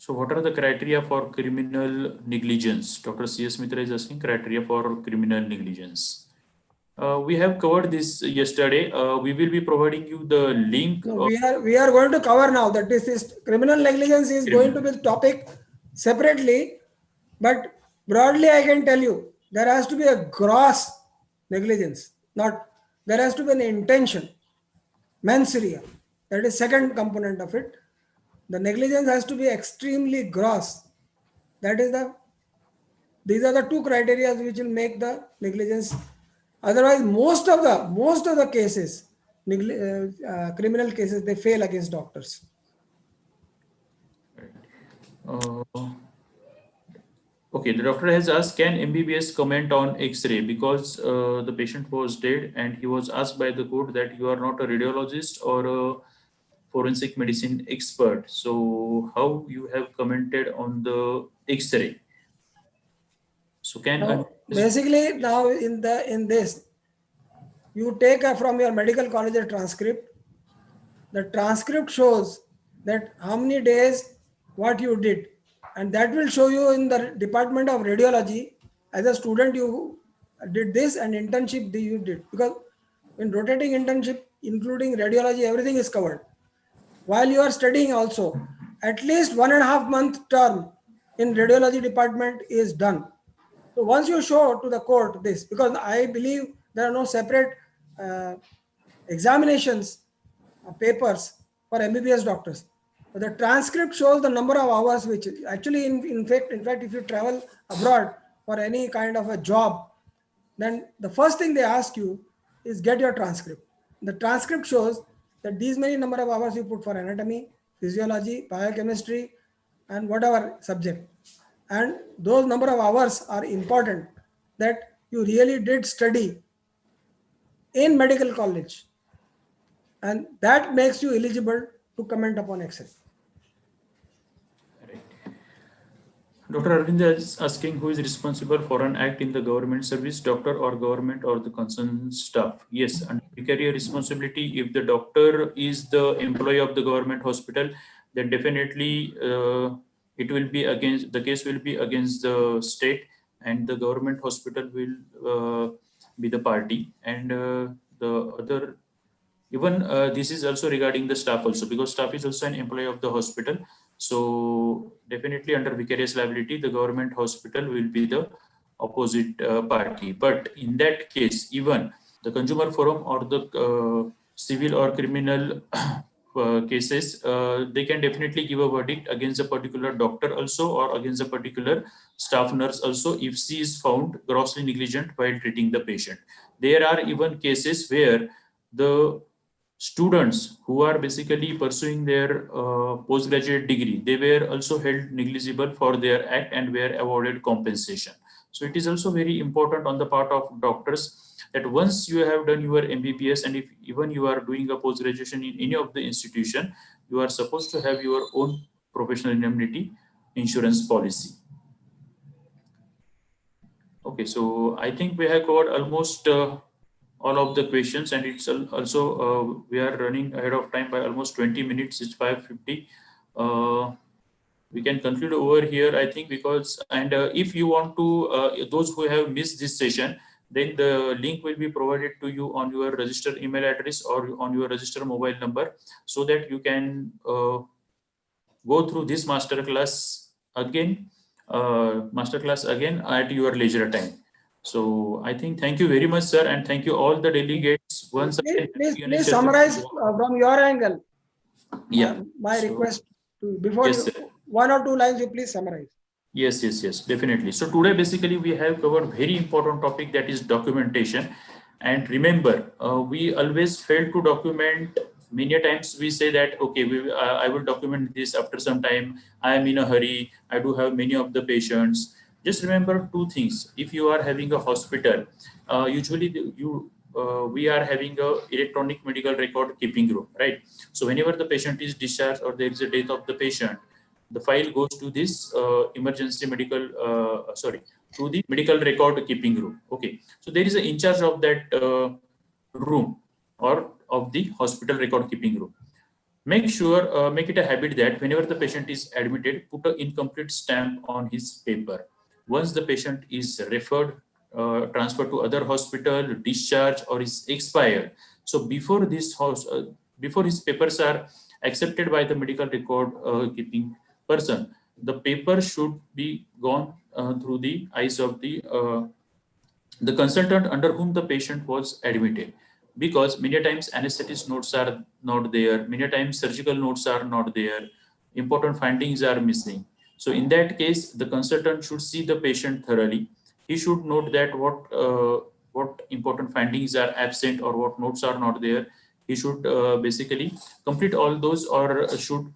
what are the criteria for criminal negligence? Dr. C.S. Mitra is asking criteria for criminal negligence. We have covered this yesterday. We will be providing you the link. No, we are going to cover now that this is criminal negligence is going to be the topic separately, but broadly I can tell you there has to be a gross negligence, not there has to be an intention, mens rea. That is second component of it. The negligence has to be extremely gross. That is these are the two criteria which will make the negligence. Otherwise, most of the cases, criminal cases, they fail against doctors. Uh, okay, the doctor has asked, can MBBS comment on X-ray because the patient was dead and he was asked by the court that you are not a radiologist or a forensic medicine expert. So how you have commented on the X-ray? So can Now, basically, now in this, you take from your medical college a transcript. The transcript shows that how many days what you did, and that will show you in the department of radiology. As a student, you did this, and internship you did, because in rotating internship, including radiology, everything is covered. While you are studying also, at least 1.5 month term in radiology department is done. So once you show to the court this, because I believe there are no separate examinations papers for MBBS doctors. But the transcript shows the number of hours which actually in fact if you travel abroad for any kind of a job, then the first thing they ask you is get your transcript. The transcript shows that these many number of hours you put for anatomy, physiology, biochemistry, and whatever subject. And those number of hours are important, that you really did study in medical college, and that makes you eligible to comment upon X-ray. Dr. Arvind is asking who is responsible for an act in the government service, doctor or government or the concerned staff. Yes, under vicarious responsibility, if the doctor is the employee of the government hospital, then definitely it will be against, the case will be against the state, and the government hospital will be the party, and the other, even this is also regarding the staff also, because staff is also an employee of the hospital. So definitely under vicarious liability, the government hospital will be the opposite party. But in that case, even the consumer forum or the civil or criminal cases, they can definitely give a verdict against a particular doctor also, or against a particular staff nurse also, if she is found grossly negligent while treating the patient. There are even cases where the students who are basically pursuing their postgraduate degree, they were also held negligible for their act and were awarded compensation. So it is also very important on the part of doctors that once you have done your MBBS, and if even you are doing a post graduation in any of the institution, you are supposed to have your own professional indemnity insurance policy. Okay, so I think we have covered almost all of the questions, and it's also we are running ahead of time by almost 20 minutes. It's 5:50. We can conclude over here, I think, because, and if you want to, those who have missed this session, then the link will be provided to you on your registered email address or on your registered mobile number, so that you can go through this masterclass again, at your leisure time. So I think, thank you very much, sir, and thank you all the delegates once again. Please summarize from your angle. Yeah. My request to, before yes, you, 1 or 2 lines, you please summarize. Yes, definitely. So today, basically, we have covered very important topic, that is documentation. And remember, we always fail to document. Many times we say that, okay, I will document this after some time. I am in a hurry. I do have many of the patients. Just remember two things. If you are having a hospital, usually we are having a electronic medical record keeping room, right? So whenever the patient is discharged or there is a death of the patient, the file goes to this emergency medical, to the medical record keeping room. Okay, so there is an in charge of that room or of the hospital record keeping room. Make sure, make it a habit that whenever the patient is admitted, put an incomplete stamp on his paper. Once the patient is referred transferred to other hospital, discharge, or is expired. So before before his papers are accepted by the medical record keeping person, the paper should be gone through the eyes of the consultant under whom the patient was admitted, because many times anesthetist notes are not there, many times surgical notes are not there, important findings are missing. So in that case, the consultant should see the patient thoroughly. He should note that what important findings are absent or what notes are not there. He should basically complete all those, or should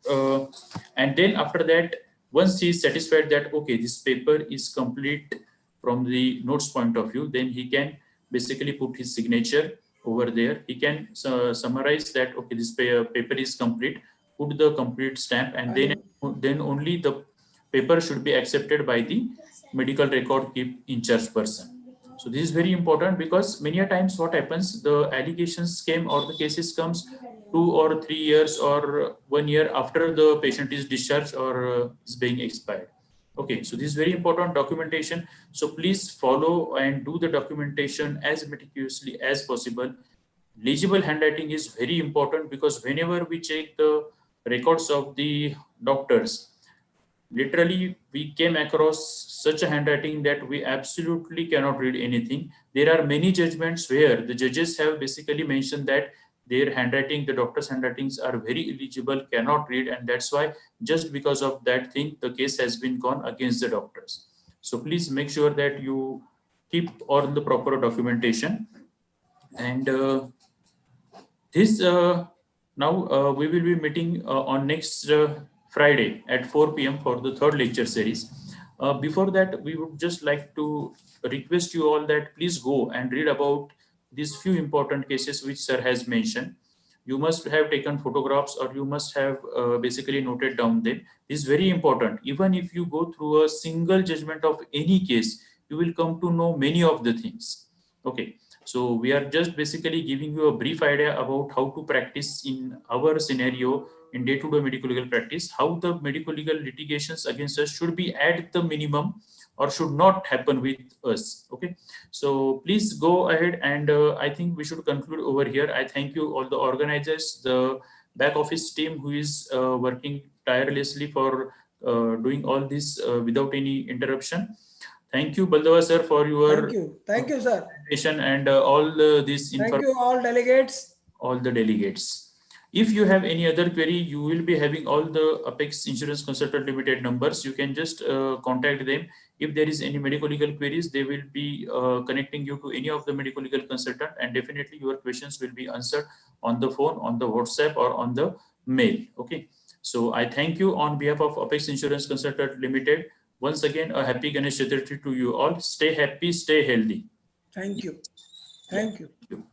and then after that, once he is satisfied that okay, this paper is complete from the notes point of view, then he can basically put his signature over there. He can summarize that okay, this paper is complete, put the complete stamp, and then only the paper should be accepted by the medical record keep in charge person. So this is very important, because many a times what happens, the allegations came or the cases comes 2 or 3 years or 1 year after the patient is discharged or is being expired. Okay, so this is very important documentation. So please follow and do the documentation as meticulously as possible. Legible handwriting is very important, because whenever we check the records of the doctors, literally we came across such a handwriting that we absolutely cannot read anything. There are many judgments where the judges have basically mentioned that their handwriting, the doctor's handwritings are very illegible, cannot read, and that's why just because of that thing, the case has been gone against the doctors. So please make sure that you keep all the proper documentation. And this now we will be meeting on next Friday at 4 p.m. for the third lecture series. Before that, we would just like to request you all that please go and read about these few important cases which sir has mentioned. You must have taken photographs, or you must have basically noted down them. This is very important. Even if you go through a single judgment of any case, you will come to know many of the things. Okay. So we are just basically giving you a brief idea about how to practice in our scenario in day-to-day medical legal practice, how the medical legal litigations against us should be at the minimum or should not happen with us. Okay, so please go ahead, and I think we should conclude over here. I thank you all the organizers, the back office team who is working tirelessly for doing all this without any interruption. Thank you, Baldava sir, for your Thank you, sir. presentation and all this Thank information. you, all delegates. All the delegates. If you have any other query, you will be having all the Apex Insurance Consultant Limited numbers. You can just contact them. If there is any medical legal queries, they will be connecting you to any of the medical legal consultant, and definitely your questions will be answered on the phone, on the WhatsApp, or on the mail. Okay. So I thank you on behalf of Apex Insurance Consultant Limited. Once again, a happy Ganesh Chaturthi to you all. Stay happy, stay healthy. Thank you. Thank you. Thank you.